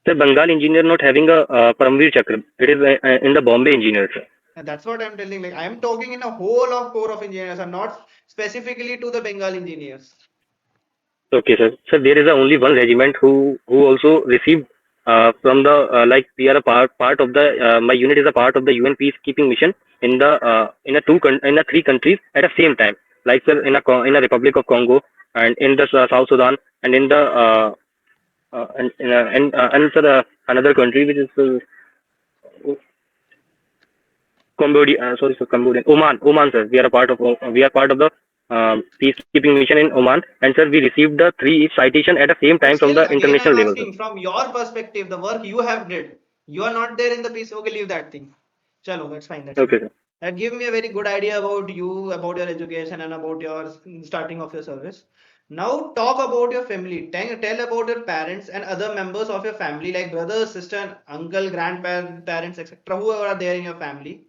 Sir, Bengal engineer not having a Paramveer Chakra. It is in the Bombay engineer, sir. And that's what I'm telling. Like I'm talking in a whole of core of engineers. I'm not specifically to the Bengal engineers. Okay, sir. Sir, there is only one regiment who also received from the like we are a part of the my unit is a part of the UN peacekeeping mission in a three countries at the same time. Like sir, in a Republic of Congo, and in the South Sudan, and in the and sir, another country which is Cambodia. Sorry, sir, Cambodia. Oman, sir. We are part of the peacekeeping mission in Oman, and sir, we received the three citation at the same But time from still, the again, international I'm level, sir. asking from your perspective, the work you have did. You are not there in the piece. Okay, leave that thing. Chalo, that's fine. That's Okay, fine. sir. That gave me a very good idea about you, about your education, and about your starting of your service. Now talk about your family. Tell about your parents and other members of your family, like brothers, sister, uncle, grandparents, etc. Whoever are there in your family,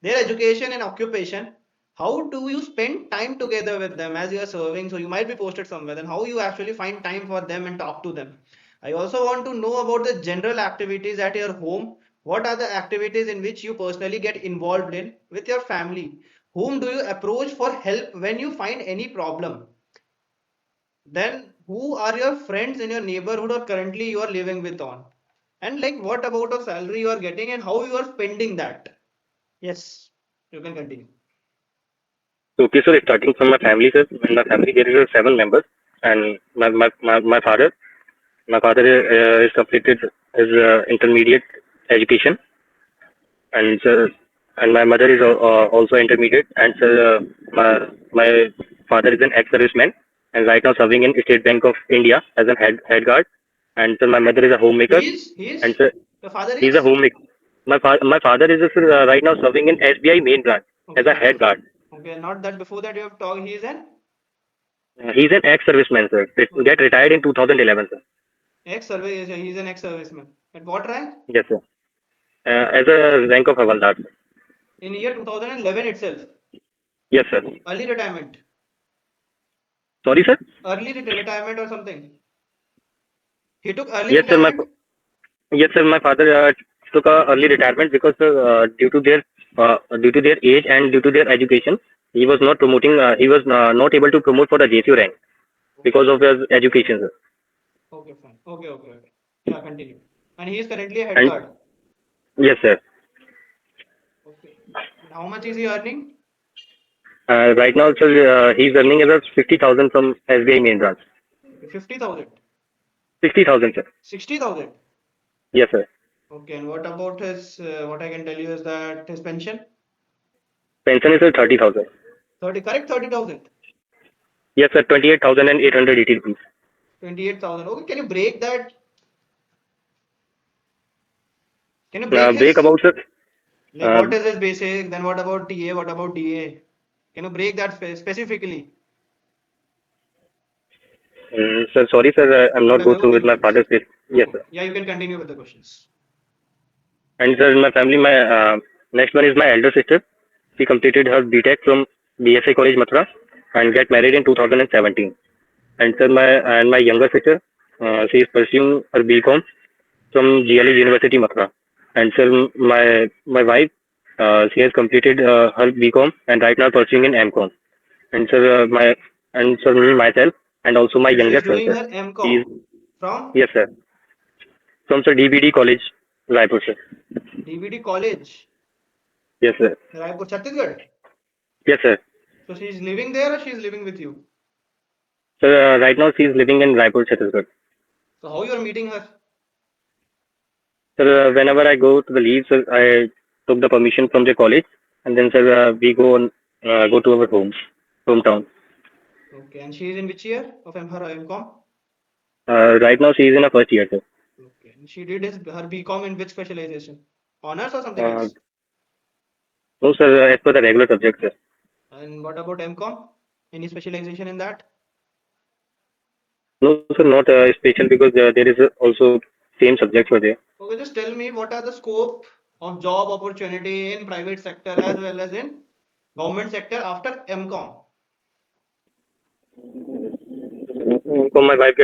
their education and occupation. How do you spend time together with them as you are serving? So you might be posted somewhere. Then how you actually find time for them and talk to them. I also want to know about the general activities at your home. What are the activities in which you personally get involved in with your family? Whom do you approach for help when you find any problem? Then who are your friends in your neighborhood or currently you are living with on? And like what about a salary you are getting and how you are spending that? Yes, you can continue. So, okay, so starting from my family, sir, in my family there is seven members, and my father is completed his intermediate education, and and my mother is also intermediate, and my father is an ex-serviceman, and right now serving in State Bank of India as a head guard, and so my mother is a homemaker, He and is, so the father he's a is? homemaker. My father is right now serving in SBI main branch as Okay, a fine. head guard. Okay, not that before that you have talked, he is an He's an ex-serviceman, sir. Get retired in 2011, sir. ex-service, he's an ex-serviceman. At what rank? Yes, sir. As a rank of Havaldar, sir. In year 2011 itself. Yes, sir. Early retirement. Sorry, sir. Retirement or something. He took early Yes, sir. retirement. Yes, sir. My father took a early retirement because due to their age and due to their education, he was not promoting. He was not able to promote for the JCU rank Okay, because of his education, sir. okay, fine. Okay. Yeah, continue. And he is currently a head And guard. yes, sir. Okay. And how much is he earning? Right now, sir, he's earning about 50,000 from SBI main branch. 50,000. 60,000, sir. 60,000. Yes, sir. Okay, and what about his, what I can tell you is that his pension? Pension is 30,000. 30, correct? 30,000. Yes, sir. 28,880 rupees. 28,000. Okay, can you break that? Can you break Break his, about, sir. like Uh, what is his basic? Then what about TA? What about DA? Can you break that specifically? Sir, sorry, sir. I'm not go Whatever. through Okay, with my okay. father's case. Yes, Okay. sir. Yeah, you can continue with the questions. And sir, in my family, my next one is my elder sister. She completed her BTech from BSA College Mathura and get married in 2017. And sir, my younger sister, she is pursuing her BCom from GLE University Mathura. And sir, my wife, she has completed her BCom and right now pursuing in MCom. And sir, me myself and also my So she's youngest son, doing sir. her He is, MCom from yes, sir, from sir DBD College, Raipur, sir. DBD College, Yes, sir. Raipur, Chhattisgarh. Yes, sir. So she's living there or she's living with you? So right now she is living in Raipur, Chhattisgarh. So how you are meeting her? So whenever I go to the leave, sir, I took the permission from the college, and then sir, we go to our hometown. Okay, and she is in which year of her MCom? Right now she is in a first year, sir. Okay, and she did her BCom in which specialization? Honors or something Uh, else? no, sir, as per the regular subject, sir. And what about MCom? Any specialization in that? No, sir, not special because there is also same subjects were there. Okay, just tell me what are the scope of job opportunity in private sector as well as in government sector after MCom? So my wife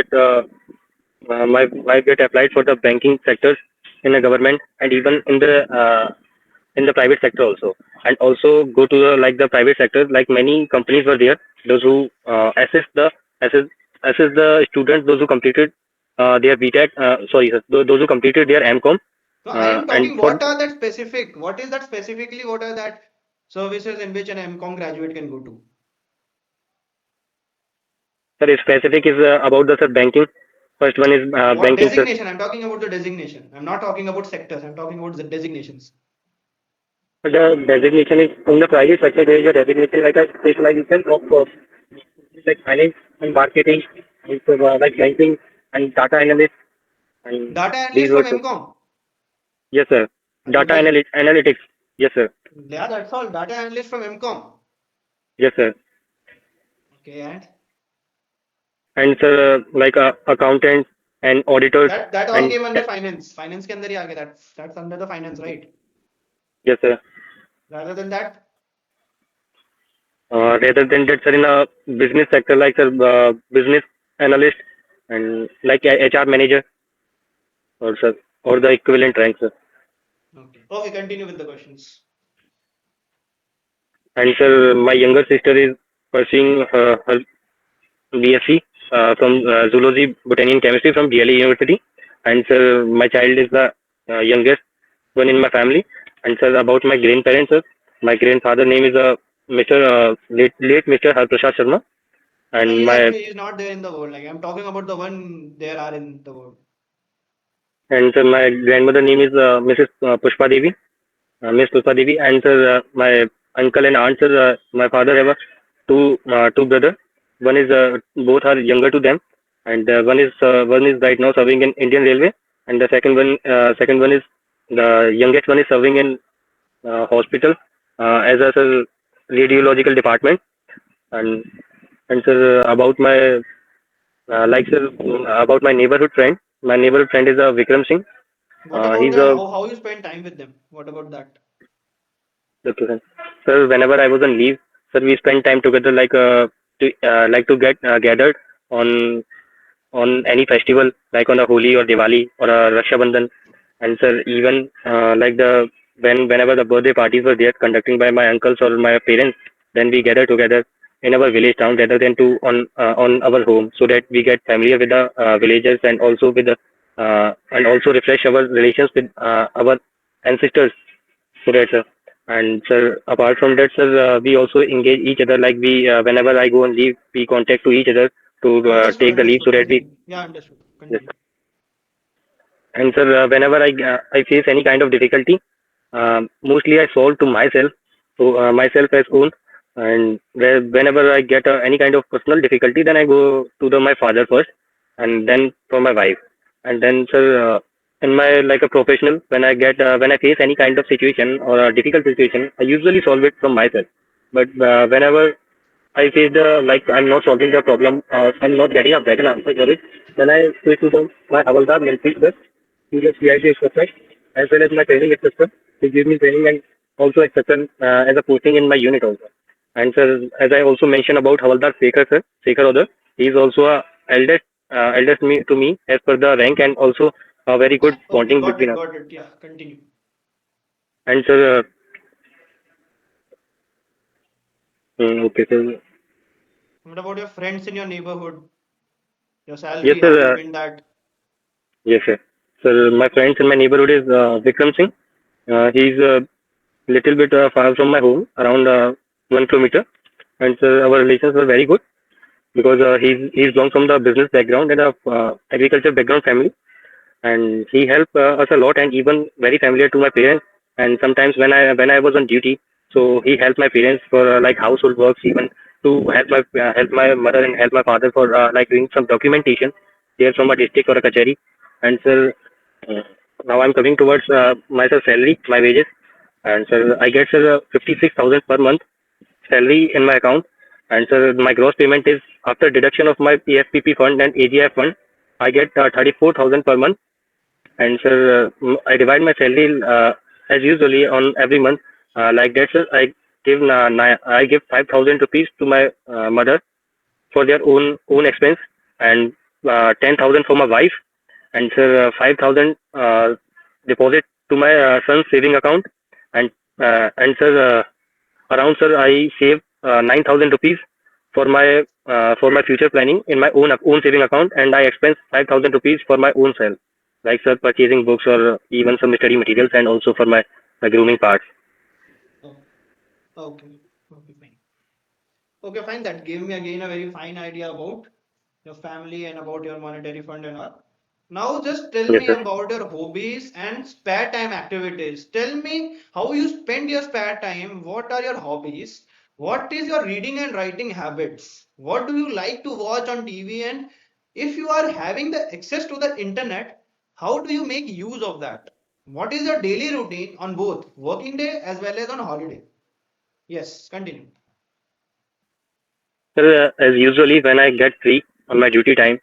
get applied for the banking sectors in the government and even in the private sector also, and also go to the private sector, like many companies were there, those who assist assist the students, those who completed their BTech, sorry sir, those who completed their MCom, So I am and talking for what are that specific? What is that specifically? What are that services in which an MCom graduate can go to? sir specific is about the sir banking. First one is What banking, sir. designation? I'm talking about the designation. I'm not talking about sectors. I'm talking about the designations. The designation is in the private sector. There is a designation like a specialization of like finance and marketing, and so, like banking and data analyst, and Data these analyst from were, sir. MCom. Yes, sir. Okay, Data but analytics. Yes, sir. Yeah, that's all. Data analyst from MCOM. Yes, sir. Okay, and And sir, like accountants and auditors that all and came under finance. Finance के अंदर ही आ गया. That's under the finance, right? yes, sir. Rather than that, Rather than that, sir, in a business sector, like sir, business analyst and like HR manager or sir, or the equivalent rank, sir. okay. Okay, continue with the questions. And sir, my younger sister is pursuing her BSc from Zoology, Botany and Chemistry from DLA University. And sir, my child is the youngest one in my family. And sir, about my grandparents, sir, my grandfather name is Mr. Late Mr. Harprasad Sharma. No, And he's my actually he's not there in the world. Like I'm talking about the one there are in the world. and sir, my grandmother name is Mrs. Pushpa Devi, Miss Pushpa Devi. And sir, my uncle and aunt, sir, my father have two brothers. One is both are younger to them, and one is right now serving in Indian Railway, and the second one is the youngest one is serving in hospital as a sir, radiological department. And sir, about my like sir, about my neighborhood friend. My neighborhood friend is Vikram Singh. What about He's them? a How you spend time with them? What about that? okay, sir. Sir, whenever I was on leave, sir, we spend time together to get gathered on any festival like on a Holi or Diwali or a Raksha Bandhan. And sir, even like the whenever the birthday parties were there conducting by my uncles or my parents, then we gather together in our village town rather than to on our home, so that we get familiar with the villagers and also with the and also refresh our relations with our ancestors. So that sir. And sir, apart from that, sir, we also engage each other. Like we, whenever I go on leave, we contact to each other to Understood, take the leave so understood. that we. Continue. Yeah, understood. Yes. Continue. And sir, whenever I face any kind of difficulty, mostly I solve to myself, so myself as own. And whenever I get any kind of personal difficulty, then I go to my father first, and then for my wife, and then sir, in my like a professional, when I face any kind of situation or a difficult situation, I usually solve it from myself. But whenever I face the like I'm not solving the problem, I'm not getting a better answer for it, then I switch to my Havaldar military sir. He gets CIC instructor as well as my training instructor. He gives me training and also instruction as a posting in my unit also. And sir, as I also mentioned about Havaldar Sekhar sir, Sekhar Odar, he is also a eldest to me as per the rank and also a very good Okay, bonding between us. got it. Yeah, continue. And sir, okay sir, What about your friends in your neighborhood? Your yes salary, sir, how you spend that? yes sir. Sir, my friends in my neighborhood is Vikram Singh. He's little bit far from my home, around 1 kilometer, and our relations were very good because he's belong from the business background and a agriculture background family, and he helped us a lot and even very familiar to my parents. And sometimes when I was on duty, so he helped my parents for like household works, even to help my mother and help my father for like doing some documentation here from a district or a kachari. And sir, uh, now I'm coming towards my sir salary, my wages, and sir I get sir 56,000 per month salary in my account. And sir, my gross payment is after deduction of my PFPP fund and AGF fund, I get 34,000 per month. And sir, I divide my salary as usually on every month. Like that, sir, I give 5,000 rupees to my mother for their own expense, and 10,000 for my wife, and sir, 5,000 deposit to my son's saving account, and sir, around sir, I save 9,000 rupees for my future planning in my own saving account, and I expense 5,000 rupees for my own self, like sir, purchasing books or even some study materials, and also for my grooming parts. Oh, okay. Okay, fine. Okay, fine. That gave me again a very fine idea about your family and about your monetary fund and all. Now, just tell Yes, me sir. about your hobbies and spare time activities. Tell me how you spend your spare time. What are your hobbies? What is your reading and writing habits? What do you like to watch on TV? And if you are having the access to the internet, how do you make use of that? What is your daily routine on both working day as well as on holiday? Yes, continue. Sir, as usually when I get free on my duty time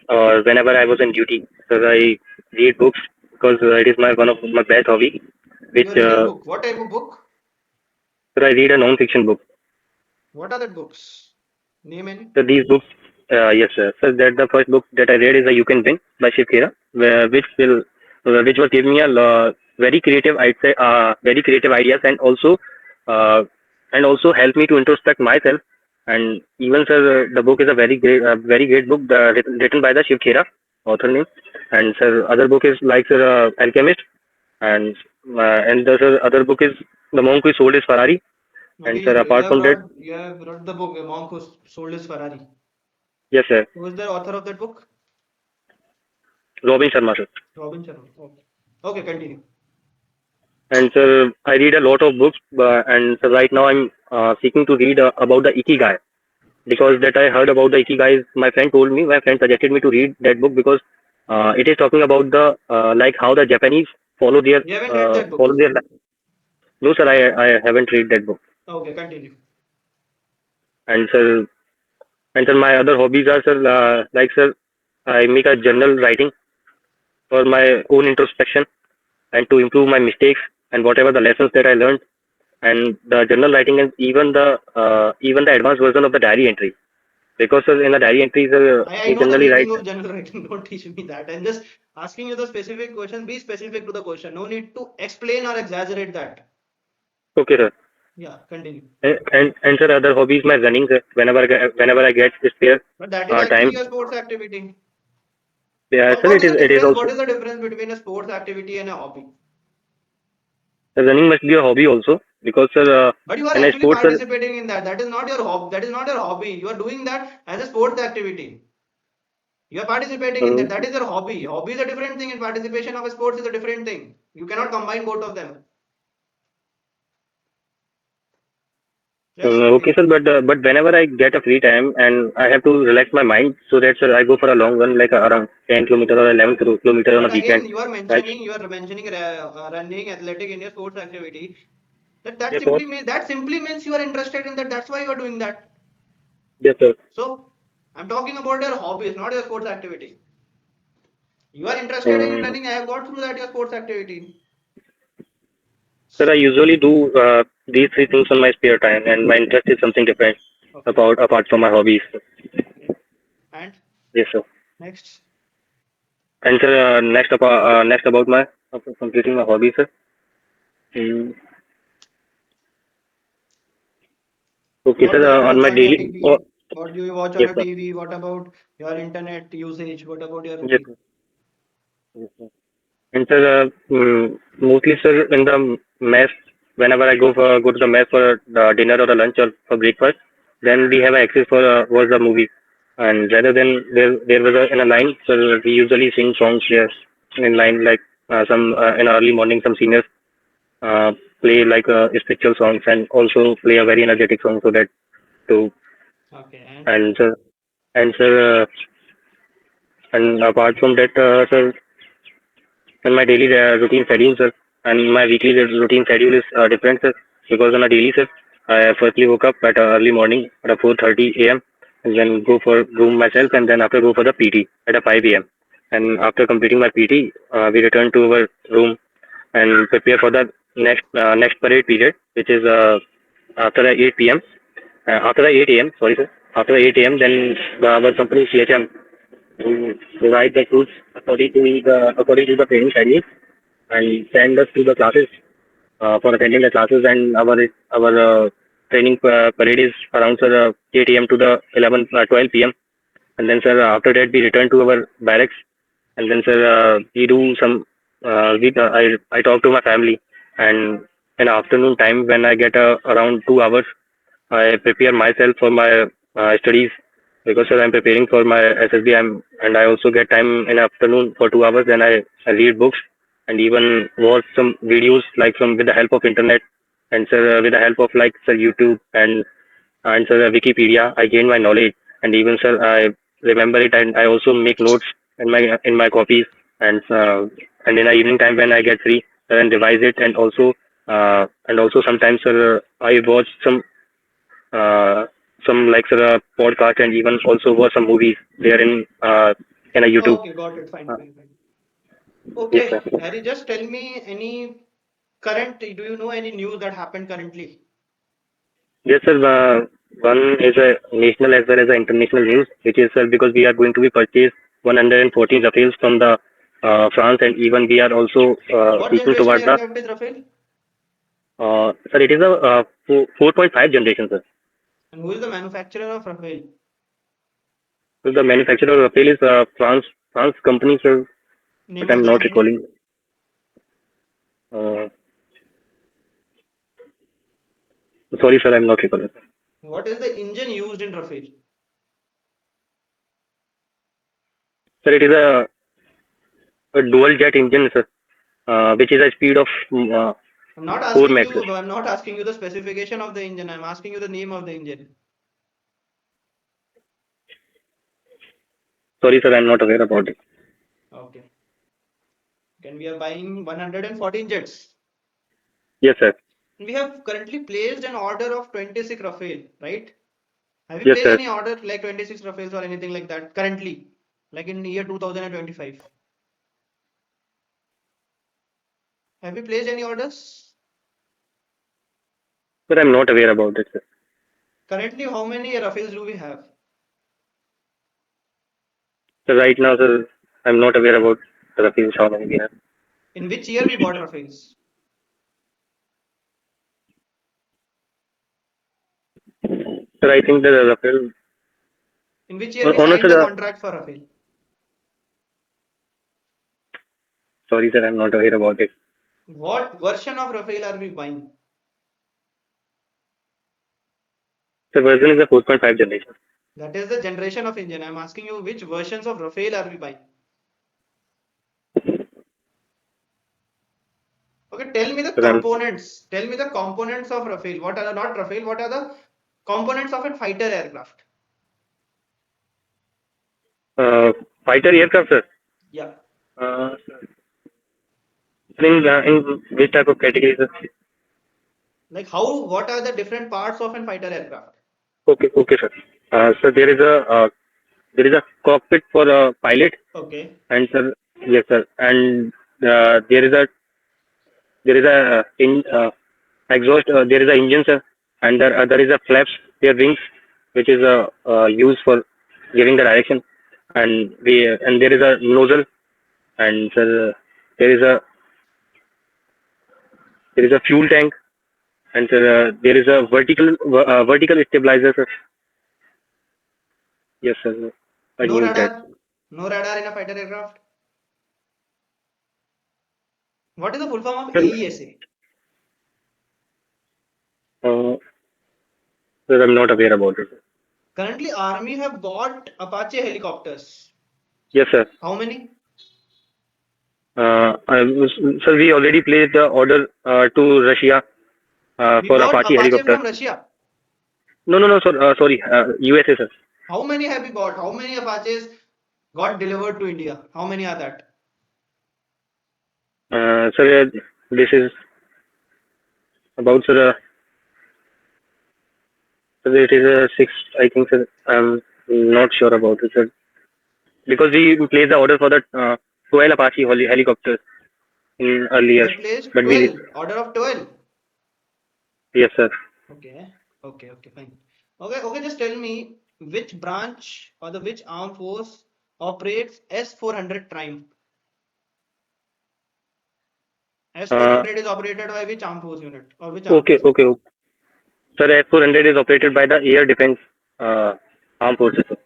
or whenever I was in duty, sir, I read books because it is my one of my best hobby. You're Which reading book. What type of book? sir, I read a non-fiction book. What are the books? Name any? So these books, yes, sir. So that the first book that I read is You Can Win by Shiv Khera, which was giving me a very creative, I'd say, very creative ideas, uh, and also helped me to introspect myself. And even, sir, the book is a very great book, written by the Shiv Khera author name. And sir, other book is like sir, Alchemist, and and the sir, other book is The Monk Who Sold His Ferrari. And Okay, sir, apart from that, you have read the book A Monk Who Sold His Ferrari. yes, sir, Who is the author of that book? Robin Sharma, sir. Robin Sharma. Okay. Okay, continue. And sir, I read a lot of books, and so right now I'm seeking to read about the Ikigai because that I heard about the Ikigai. My friend suggested me to read that book because it is talking about the like how the Japanese You haven't read that book. follow their. No, sir, I haven't read that book. Okay, continue. And sir, my other hobbies are sir, like sir, I make a journal writing for my own introspection and to improve my mistakes and whatever the lessons that I learned and the journal writing and even the advanced version of the diary entry because in the diary entries I I know the generally write. meaning of general writing. Don't teach me that. I'm just asking you the specific question. Be specific to the question. No need to explain or exaggerate that. Okay, sir. Yeah, continue. And sir, other hobbies my running, sir. Whenever I get spare But that is time. actually a sports activity. Yeah, sir, What is the it is difference? What also is the difference between a sports activity and a hobby? running must be a hobby also because sir, But you are in a actually sports, sir. participating in that. That is not your hobby. That is not your hobby. You are doing that as a sports activity. You are participating in that. um, That is your hobby. Hobby is a different thing, and participation of a sports is a different thing. You cannot combine both of them. Yes, Okay, continue. sir, but whenever I get a free time and I have to relax my mind, so that sir, I go for a long run, like around 10 kilometers or 11 kilometers on a But weekend. again, Right? you are mentioning running, athletic in your sports activity. Yes, sir. That simply means you are interested in that. That's why you are doing that. Yes, sir. So I'm talking about your hobbies, not your sports activity. You are interested in Um, running. I have got through that your sports activity. Sir, I usually do these three things on my spare time, and my interest is something different Okay. apart from my hobbies. Okay. And Yes, sir. next. And sir, next about my completing my hobbies, sir. Mm, okay, What sir. do you On watch my on your daily, oh, TV? What do you watch on yes, your sir. TV? What about your internet usage? What about your Yes, routine? sir. Yes, sir. And sir, mostly, sir, in the mess, whenever I go to the mess for the dinner or the lunch or for breakfast, then we have access for watch the movie. And rather than there was in a line, so we usually sing songs there in line like some in early morning some seniors uh, play like spiritual songs and also play a very energetic song so that to Okay. And and and sir and apart from that sir and my daily routine schedule, sir, and my weekly routine schedule is different, sir, because on a daily, sir, I firstly woke up at early morning at 4:30 a.m. and then go for groom myself and then after go for the PT at a 5 a.m. And after completing my PT, we return to our room and prepare for the next parade period, which is after the 8 p.m. After the 8 a.m. Sorry, sir. After the 8 a.m., then our company CHM will provide the tools according to the training schedule and send us to the classes for attending the classes and our training parade is around sir 8 a.m. to the 12 p.m. and then sir after that we return to our barracks and then sir we do some I talk to my family and in afternoon time when I get around 2 hours I prepare myself for my studies because sir, I'm preparing for my SSB. And I also get time in afternoon for 2 hours. Then I read books and even watch some videos like from with the help of internet and sir with the help of like sir YouTube and sir Wikipedia. I gain my knowledge and even sir I remember it and I also make notes in my copies and and in the evening time when I get free, then revise it, and also sometimes I watch uh, some like podcast, and even also watch some movies there in a YouTube. Okay, got it. Fine, Uh, fine, fine. yes, sir. Okay, Harry, just tell me any current, do you know any news that happened currently? Yes, sir. One is a national as well as a international news, which is because we are going to be purchased 114 Rafales from the France, and even we are also What equal generation toward the aircraft is Rafale? sir. It is a 4.5 generation, sir. And who is the manufacturer of Rafale? So the manufacturer of Rafale is France company, sir, but Name of I'm the not company? recalling. Uh, Sorry, sir, I'm not recalling. What is the engine used in Rafale? Sir, it is a dual jet engine, sir, which is a speed of 4 Mach, sir. I'm not asking you the specification of the engine. I'm asking you the name of the engine. Sorry, sir, I'm not aware about it. Okay. Can we are buying 114 jets? Yes, sir. We have currently placed an order of 26 Rafale, right? Have you Yes, placed sir. any order like 26 Rafales or anything like that currently? Like in year 2025? Have you placed any orders? Sir, I'm not aware about it, sir. Currently, how many Rafales do we have? So right now, sir, I'm not aware about the Rafales, how many we have. In which year we bought Rafales? Sir, I think the Rafale, In which year we honor, signed the sir, contract for Rafale? sorry, sir, I'm not aware about it. What version of Rafale are we buying? The version is the 4.5 generation. That is the generation of engine. I'm asking you which versions of Rafale are we buying? Okay, tell me the Sir, I'm, components. Tell me the components of Rafale. What are the, not Rafale, what are the components of a fighter aircraft? uh, fighter aircraft, sir. Yeah. In which type of category, sir? Like how, what are the different parts of a fighter aircraft? Okay, okay, sir. So there is a cockpit for a pilot, Okay. and sir, yes, sir, and there is a exhaust. There is a engine, sir, and there is a flaps, their wings, which is used for giving the direction, and there is a nozzle, and sir, there is a there is a fuel tank, and sir, there is a vertical stabilizer, sir. Yes, sir. I No use that. radar. No radar in a fighter aircraft. What is the full form of Sir, AESA? uh, sir, I'm not aware about it. Currently, Army have bought Apache helicopters. Yes, sir. How many? Sir, we already placed the order to Russia We for bought Apache Apache helicopter. from Russia. No, no, no, sir. Sorry, USA, sir. How many have we bought? How many Apaches got delivered to India? How many are that? Sir, this is about, sir. Sir, it is a six, I think, sir. I'm not sure about it, sir. Because we placed the order for the 12 Apache helicopters in early You years. have placed But we, 12, order of 12. yes, sir. Okay, okay, fine. Okay, just tell me which branch or the which armed force operates S-400 Triumph? Uh, S-400 is operated by which armed force unit or which armed okay, force? okay, okay. Sir, S-400 is operated by the Air Defense uh, Armed Forces, sir.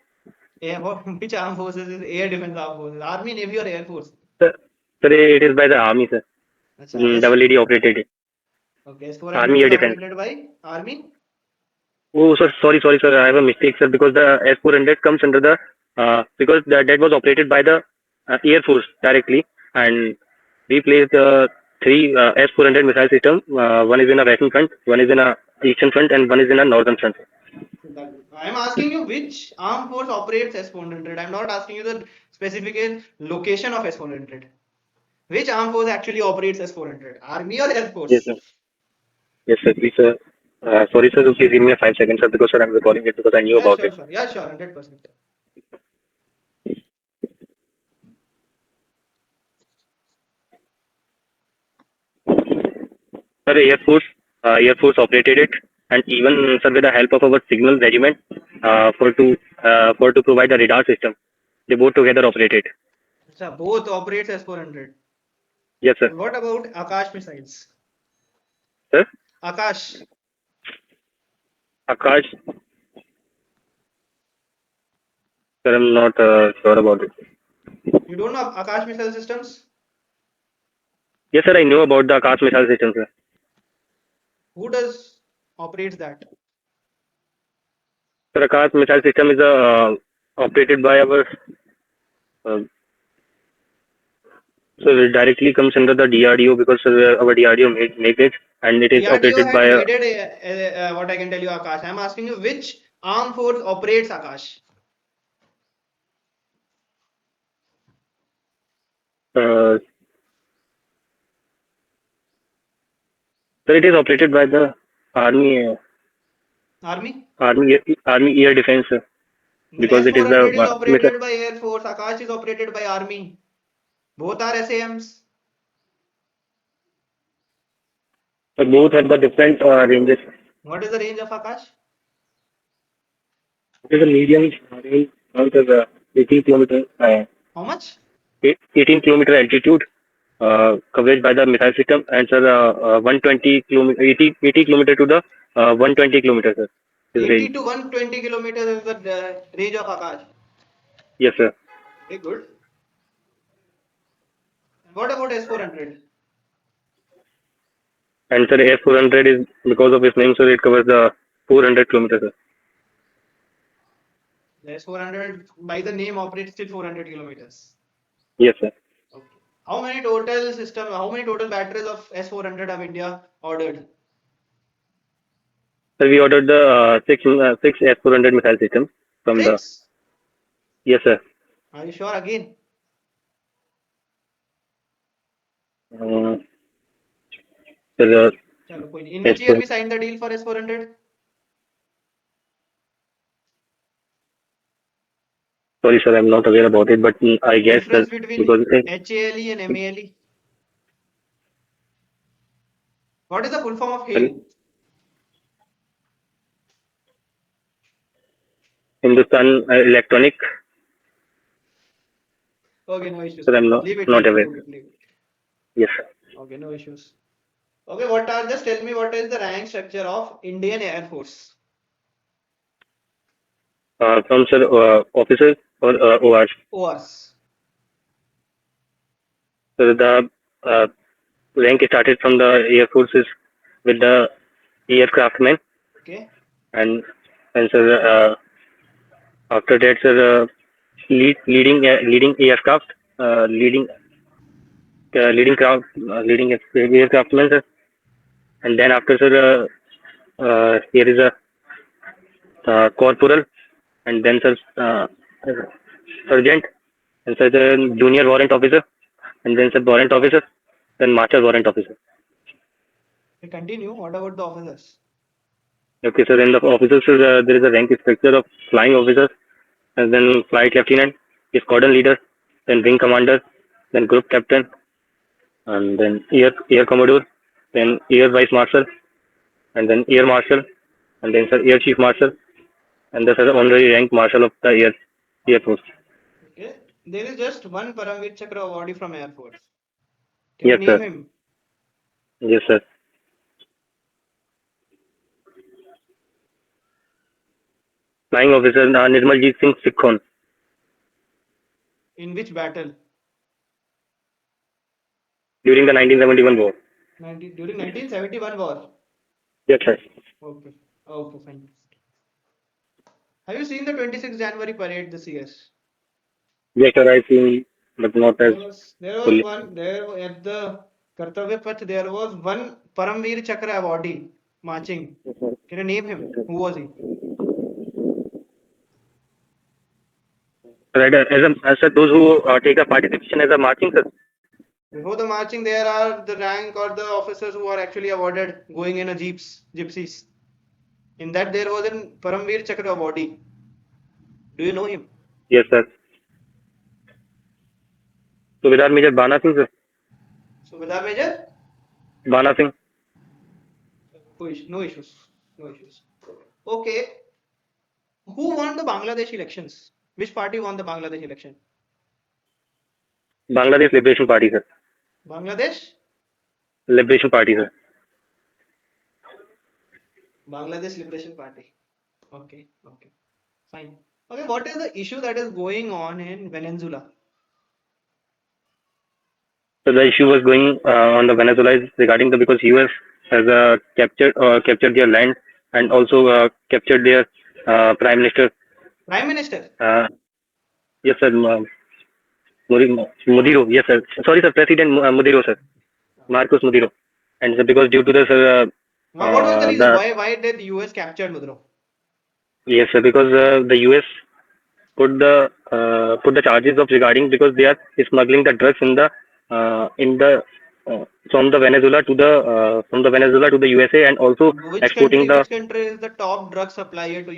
Which armed forces is air defense armed forces? Army, Navy or Air Force? Sir, sir, it is by the Army, sir. Acha, S, Double ED operated it. okay, S-400 Army is Air Defense. operated by Army? Oh, sir, sorry, sir. I have a mistake, sir, because the S-400 comes under the because that was operated by the Air Force directly, and we placed three S-400 missile system. One is in a western front, one is in a eastern front, and one is in a northern front. I'm asking you which armed force operates S-400. I'm not asking you the specific location of S-400. Which armed force actually operates S-400? Army or Air Yes, Force? sir. Yes, sir. Please, sir. Sorry, sir. Please give me a 5 seconds, sir, because sir, I'm recording it because I knew Yeah, about sure, it. sure. Yeah, sure, 100%. Sir, Air Force operated it, and even sir, with the help of our signal regiment, for to provide a radar system, they both together operated. So both operates S-400. Yes, sir. What about Akash missiles? Sir, Akash. Akash, sir, I'm not sure about it. You don't know Akash missile systems? Yes, sir, I know about the Akash missile system, sir. Who does operates that? Sir, Akash missile system is operated by our uh, so it directly comes under the DRDO because our DRDO make it, and it is DRDO operated by had made it what I can tell you, Akash. I'm asking you which armed force operates Akash? uh, sir, it is operated by the army, Army? army air defense, because it is the S-400 is missile. operated by Air Force. Akash is operated by Army. Both are SAMs. So both have the different ranges. What is the range of Akash? It is a medium range, around 18 kilometer, How much? 18-kilometer altitude coverage by the missile system, and sir, 120 kilometer, 80 kilometer to the 120 kilometers, sir, is 80 range. to 120 kilometers is the range of Akash. Yes, sir. Very good. And what about S-400? And sir, S-400 is because of its name, sir, it covers the 400 kilometers, sir. The S-400 by the name operates till 400 kilometers. Yes, sir. Okay. How many total batteries of S-400 have India ordered? Sir, we ordered the six S-400 missile systems from the. Six? Yes, sir. Are you sure again? Uh, sir, Chalo, koi nahi. In which year S4. we signed the deal for S-400? Sorry, sir, I'm not aware about it, but I guess that Difference between because HALE and MALE. What is the full form of sir, HALE? Hindustan Electronic, Okay, no issues. sir, I'm not Leave it, not leave it, aware. leave it, leave it. Yes, sir. Okay, no issues. Okay, just tell me what is the rank structure of Indian Air Force? From sir, officers or ORs. ORs. So the uh, rank started from the Air Forces with the aircraftmen, Okay. and sir, after that, sir, leading aircraft, leading aircraftmen, sir. And then after, sir, here is a corporal, and then sir, sergeant, and sir, the junior warrant officer, and then sir, warrant officer, then master warrant officer. We continue. What about the officers? Okay, sir, in the officers, sir, there is a rank structure of flying officers, and then flight lieutenant, squadron leader, then wing commander, then group captain, and then air commodore, then air vice marshal, and then air marshal, and then sir, air chief marshal, and the sir, honorary rank marshal of the air force. Okay. There is just one Paramveer Chakra awardee from Air Force. Can you Yes, name sir. him? Yes, sir. Flying officer Nirmaljeet Singh Sikhon In which battle? during the 1971 war. During 1971 war. Yes, sir. Okay. Okay, fine. Have you seen the 26th January parade this year? Yes, sir. I seen, but not as There was fully. one there at the Kartavya Path. There was one Paramveer Chakra awardee marching. Can you name him? Who was he? Right, as a, as sir, those who take a participation as a marching, sir. Before the marching, there are the rank or the officers who are actually awarded going in a gypsies. In that, there was an Paramveer Chakra awardee. Do you know him? Yes, sir. Subedar Major Bana Singh, sir. Subedar Major? Bana Singh. No issues. No issues. Okay. Who won the Bangladesh elections? Which party won the Bangladesh election? Bangladesh Liberation Party, sir. Bangladesh? Liberation Party, sir. Bangladesh Liberation Party. Okay. Okay. Fine. Okay. What is the issue that is going on in Venezuela? So the issue was going on the Venezuela is regarding the because US has captured their land and also captured their prime minister. Prime Minister? Uh, yes, sir. Mudiro. Yes, sir. Sorry, sir. President Mudiro, sir. Marcos Mudiro. And sir, because due to the sir, What was the reason? the Why did US capture Mudro? yes, sir. Because the US put the charges of regarding because they are smuggling the drugs in the from the Venezuela to the USA and also exporting the Which country is the top drug supplier to